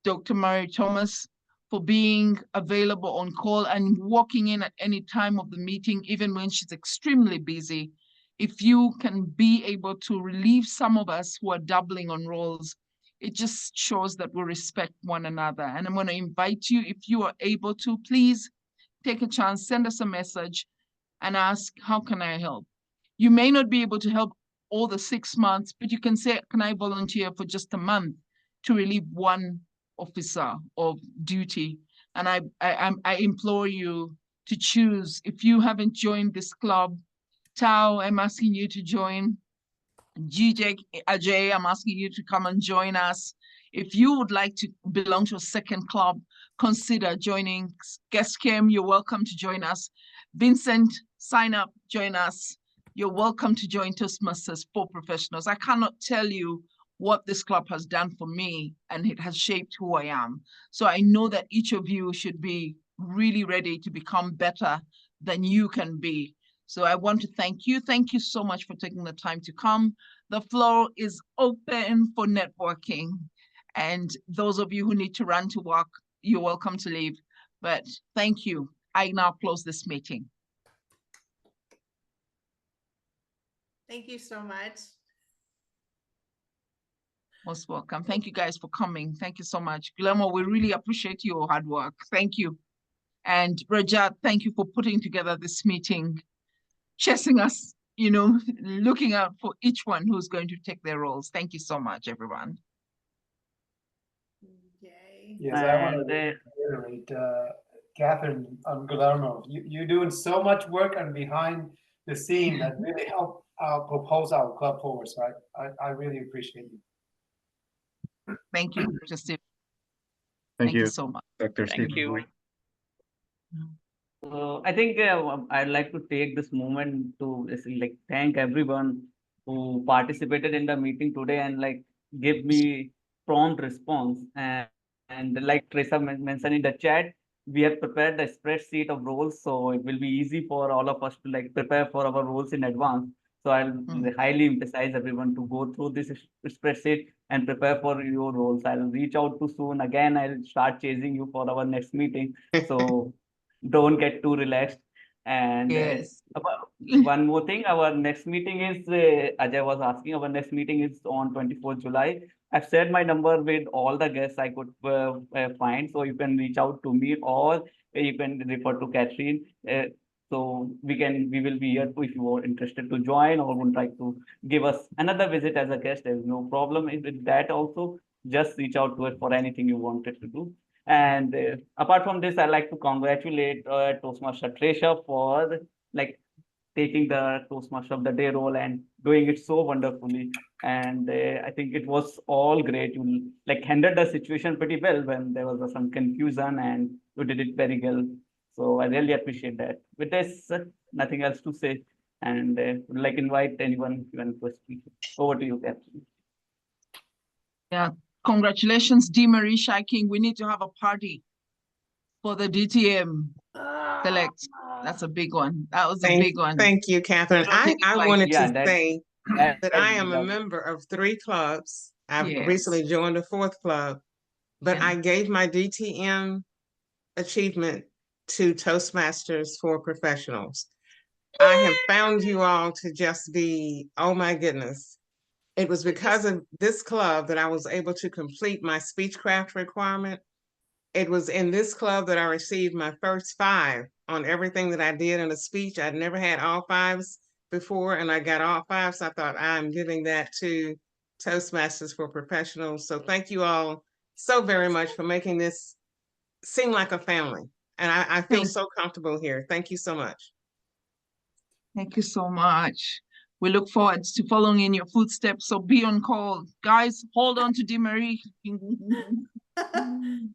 Speaker 2: Dr. Mary Thomas, for being available on call and walking in at any time of the meeting, even when she's extremely busy. If you can be able to relieve some of us who are doubling on roles, it just shows that we respect one another. And I'm going to invite you, if you are able to, please take a chance, send us a message and ask, how can I help? You may not be able to help all the 6 months, but you can say, can I volunteer for just a month to relieve one officer of duty? And I implore you to choose. If you haven't joined this club, Tao, I'm asking you to join. GJ, Ajay, I'm asking you to come and join us. If you would like to belong to a second club, consider joining. Guest Kim, you're welcome to join us. Vincent, sign up, join us. You're welcome to join Toastmasters for Professionals. I cannot tell you what this club has done for me, and it has shaped who I am. So I know that each of you should be really ready to become better than you can be. So I want to thank you. Thank you so much for taking the time to come. The floor is open for networking. And those of you who need to run to work, you're welcome to leave. But thank you. I now close this meeting.
Speaker 3: Thank you so much.
Speaker 2: Most welcome. Thank you guys for coming. Thank you so much. Guillermo, we really appreciate your hard work. Thank you. And Rajat, thank you for putting together this meeting, chasing us, you know, looking out for each one who's going to take their roles. Thank you so much, everyone.
Speaker 3: Yay.
Speaker 8: Yes, I want to reiterate, Catherine, Guillermo, you're doing so much work on behind the scene that really help propose our club forward. So I really appreciate you.
Speaker 2: Thank you, Dr. Steve.
Speaker 1: Thank you
Speaker 2: so much.
Speaker 1: Dr.
Speaker 14: Thank
Speaker 1: Steve.
Speaker 14: you.
Speaker 11: I think I'd like to take this moment to like thank everyone who participated in the meeting today and like give me prompt response. And like Teresa mentioned in the chat, we have prepared a spreadsheet of roles, so it will be easy for all of us to like prepare for our roles in advance. So I'll highly emphasize everyone to go through this spreadsheet and prepare for your roles. I'll reach out to soon. Again, I'll start chasing you for our next meeting. So don't get too relaxed. And
Speaker 2: yes.
Speaker 11: One more thing, our next meeting is, Ajay was asking, our next meeting is on 24th July. I've shared my number with all the guests I could find, so you can reach out to me or you can refer to Catherine. So we will be here too if you are interested to join or would like to give us another visit as a guest. There's no problem with that also. Just reach out to us for anything you wanted to do. And apart from this, I'd like to congratulate Toastmaster Tresha for like taking the Toastmaster of the Day role and doing it so wonderfully. And I think it was all great. You like handled the situation pretty well when there was some confusion, and you did it very well. So I really appreciate that. With this, nothing else to say, and would like invite anyone you want to speak. Over to you, Captain.
Speaker 2: Yeah, congratulations, D. Marie Shiking. We need to have a party for the DTM select. That's a big one. That was a big one.
Speaker 10: Thank you, Catherine. I wanted to say that I am a member of 3 clubs. I've recently joined a 4th club, but I gave my DTM achievement to Toastmasters for Professionals. I have found you all to just be, oh my goodness. It was because of this club that I was able to complete my speechcraft requirement. It was in this club that I received my first 5 on everything that I did in a speech. I'd never had all 5s before, and I got all 5. So I thought, I'm giving that to Toastmasters for Professionals. So thank you all so very much for making this seem like a family. And I feel
Speaker 2: Thank-
Speaker 10: so comfortable here. Thank you so much.
Speaker 2: Thank you so much. We look forward to following in your footsteps. So be on call. Guys, hold on to DeMarie.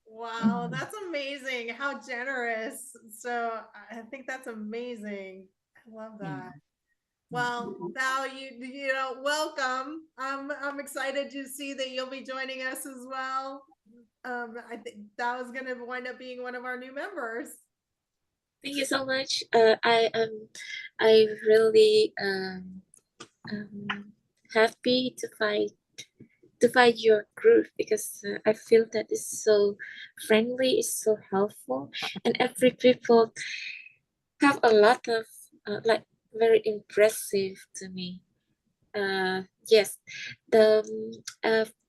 Speaker 3: Wow, that's amazing. How generous. So I think that's amazing. I love that. Well, Thao, you know, welcome. I'm excited to see that you'll be joining us as well. I think Thao is going to wind up being one of our new members.
Speaker 12: Thank you so much. I really happy to find your group because I feel that it's so friendly, it's so helpful, and every people have a lot of like very impressive to me. Yes, the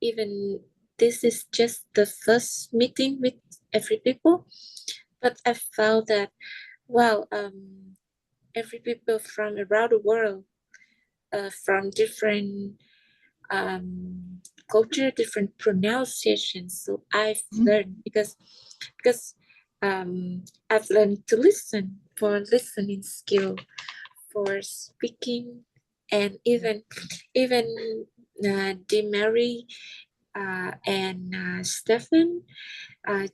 Speaker 12: even this is just the first meeting with every people, but I found that wow, every people from around the world, from different culture, different pronunciations. So I've learned because I've learned to listen for listening skill, for speaking, and even DeMarie and Stefan,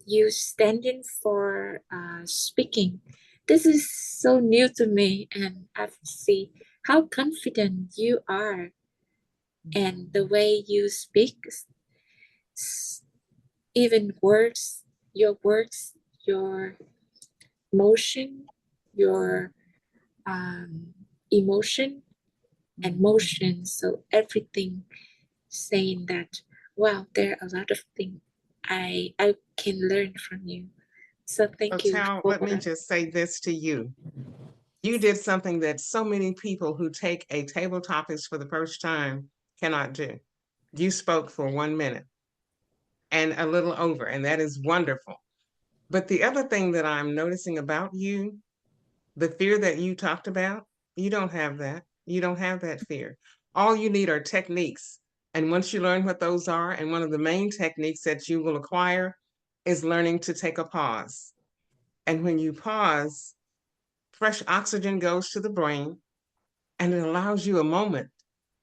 Speaker 12: you standing for speaking. This is so new to me, and I see how confident you are, and the way you speak, even words, your motion, your emotion and motion. So everything saying that, wow, there are a lot of things I can learn from you. So thank you.
Speaker 10: Tao, let me just say this to you. You did something that so many people who take a table topics for the first time cannot do. You spoke for 1 minute and a little over, and that is wonderful. But the other thing that I'm noticing about you, the fear that you talked about, you don't have that. You don't have that fear. All you need are techniques. And once you learn what those are, and one of the main techniques that you will acquire is learning to take a pause. And when you pause, fresh oxygen goes to the brain, and it allows you a moment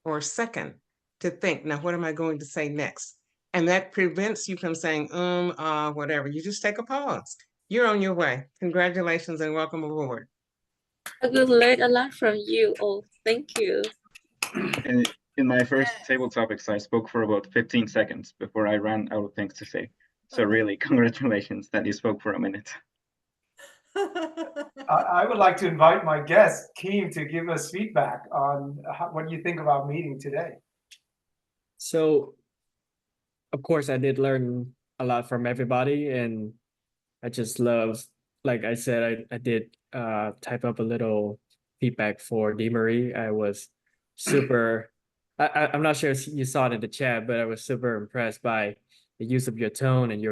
Speaker 10: or a second to think, now, what am I going to say next? And that prevents you from saying, whatever. You just take a pause. You're on your way. Congratulations and welcome aboard.
Speaker 12: I will learn a lot from you all. Thank you.
Speaker 1: And in my first table topics, I spoke for about 15 seconds before I ran out of things to say. So really, congratulations that you spoke for a minute.
Speaker 8: I would like to invite my guest, Keem, to give us feedback on what you think about meeting today.
Speaker 15: So, of course, I did learn a lot from everybody, and I just love, like I said, I did type up a little feedback for DeMarie. I was super, I'm not sure if you saw it in the chat, but I was super impressed by the use of your tone and your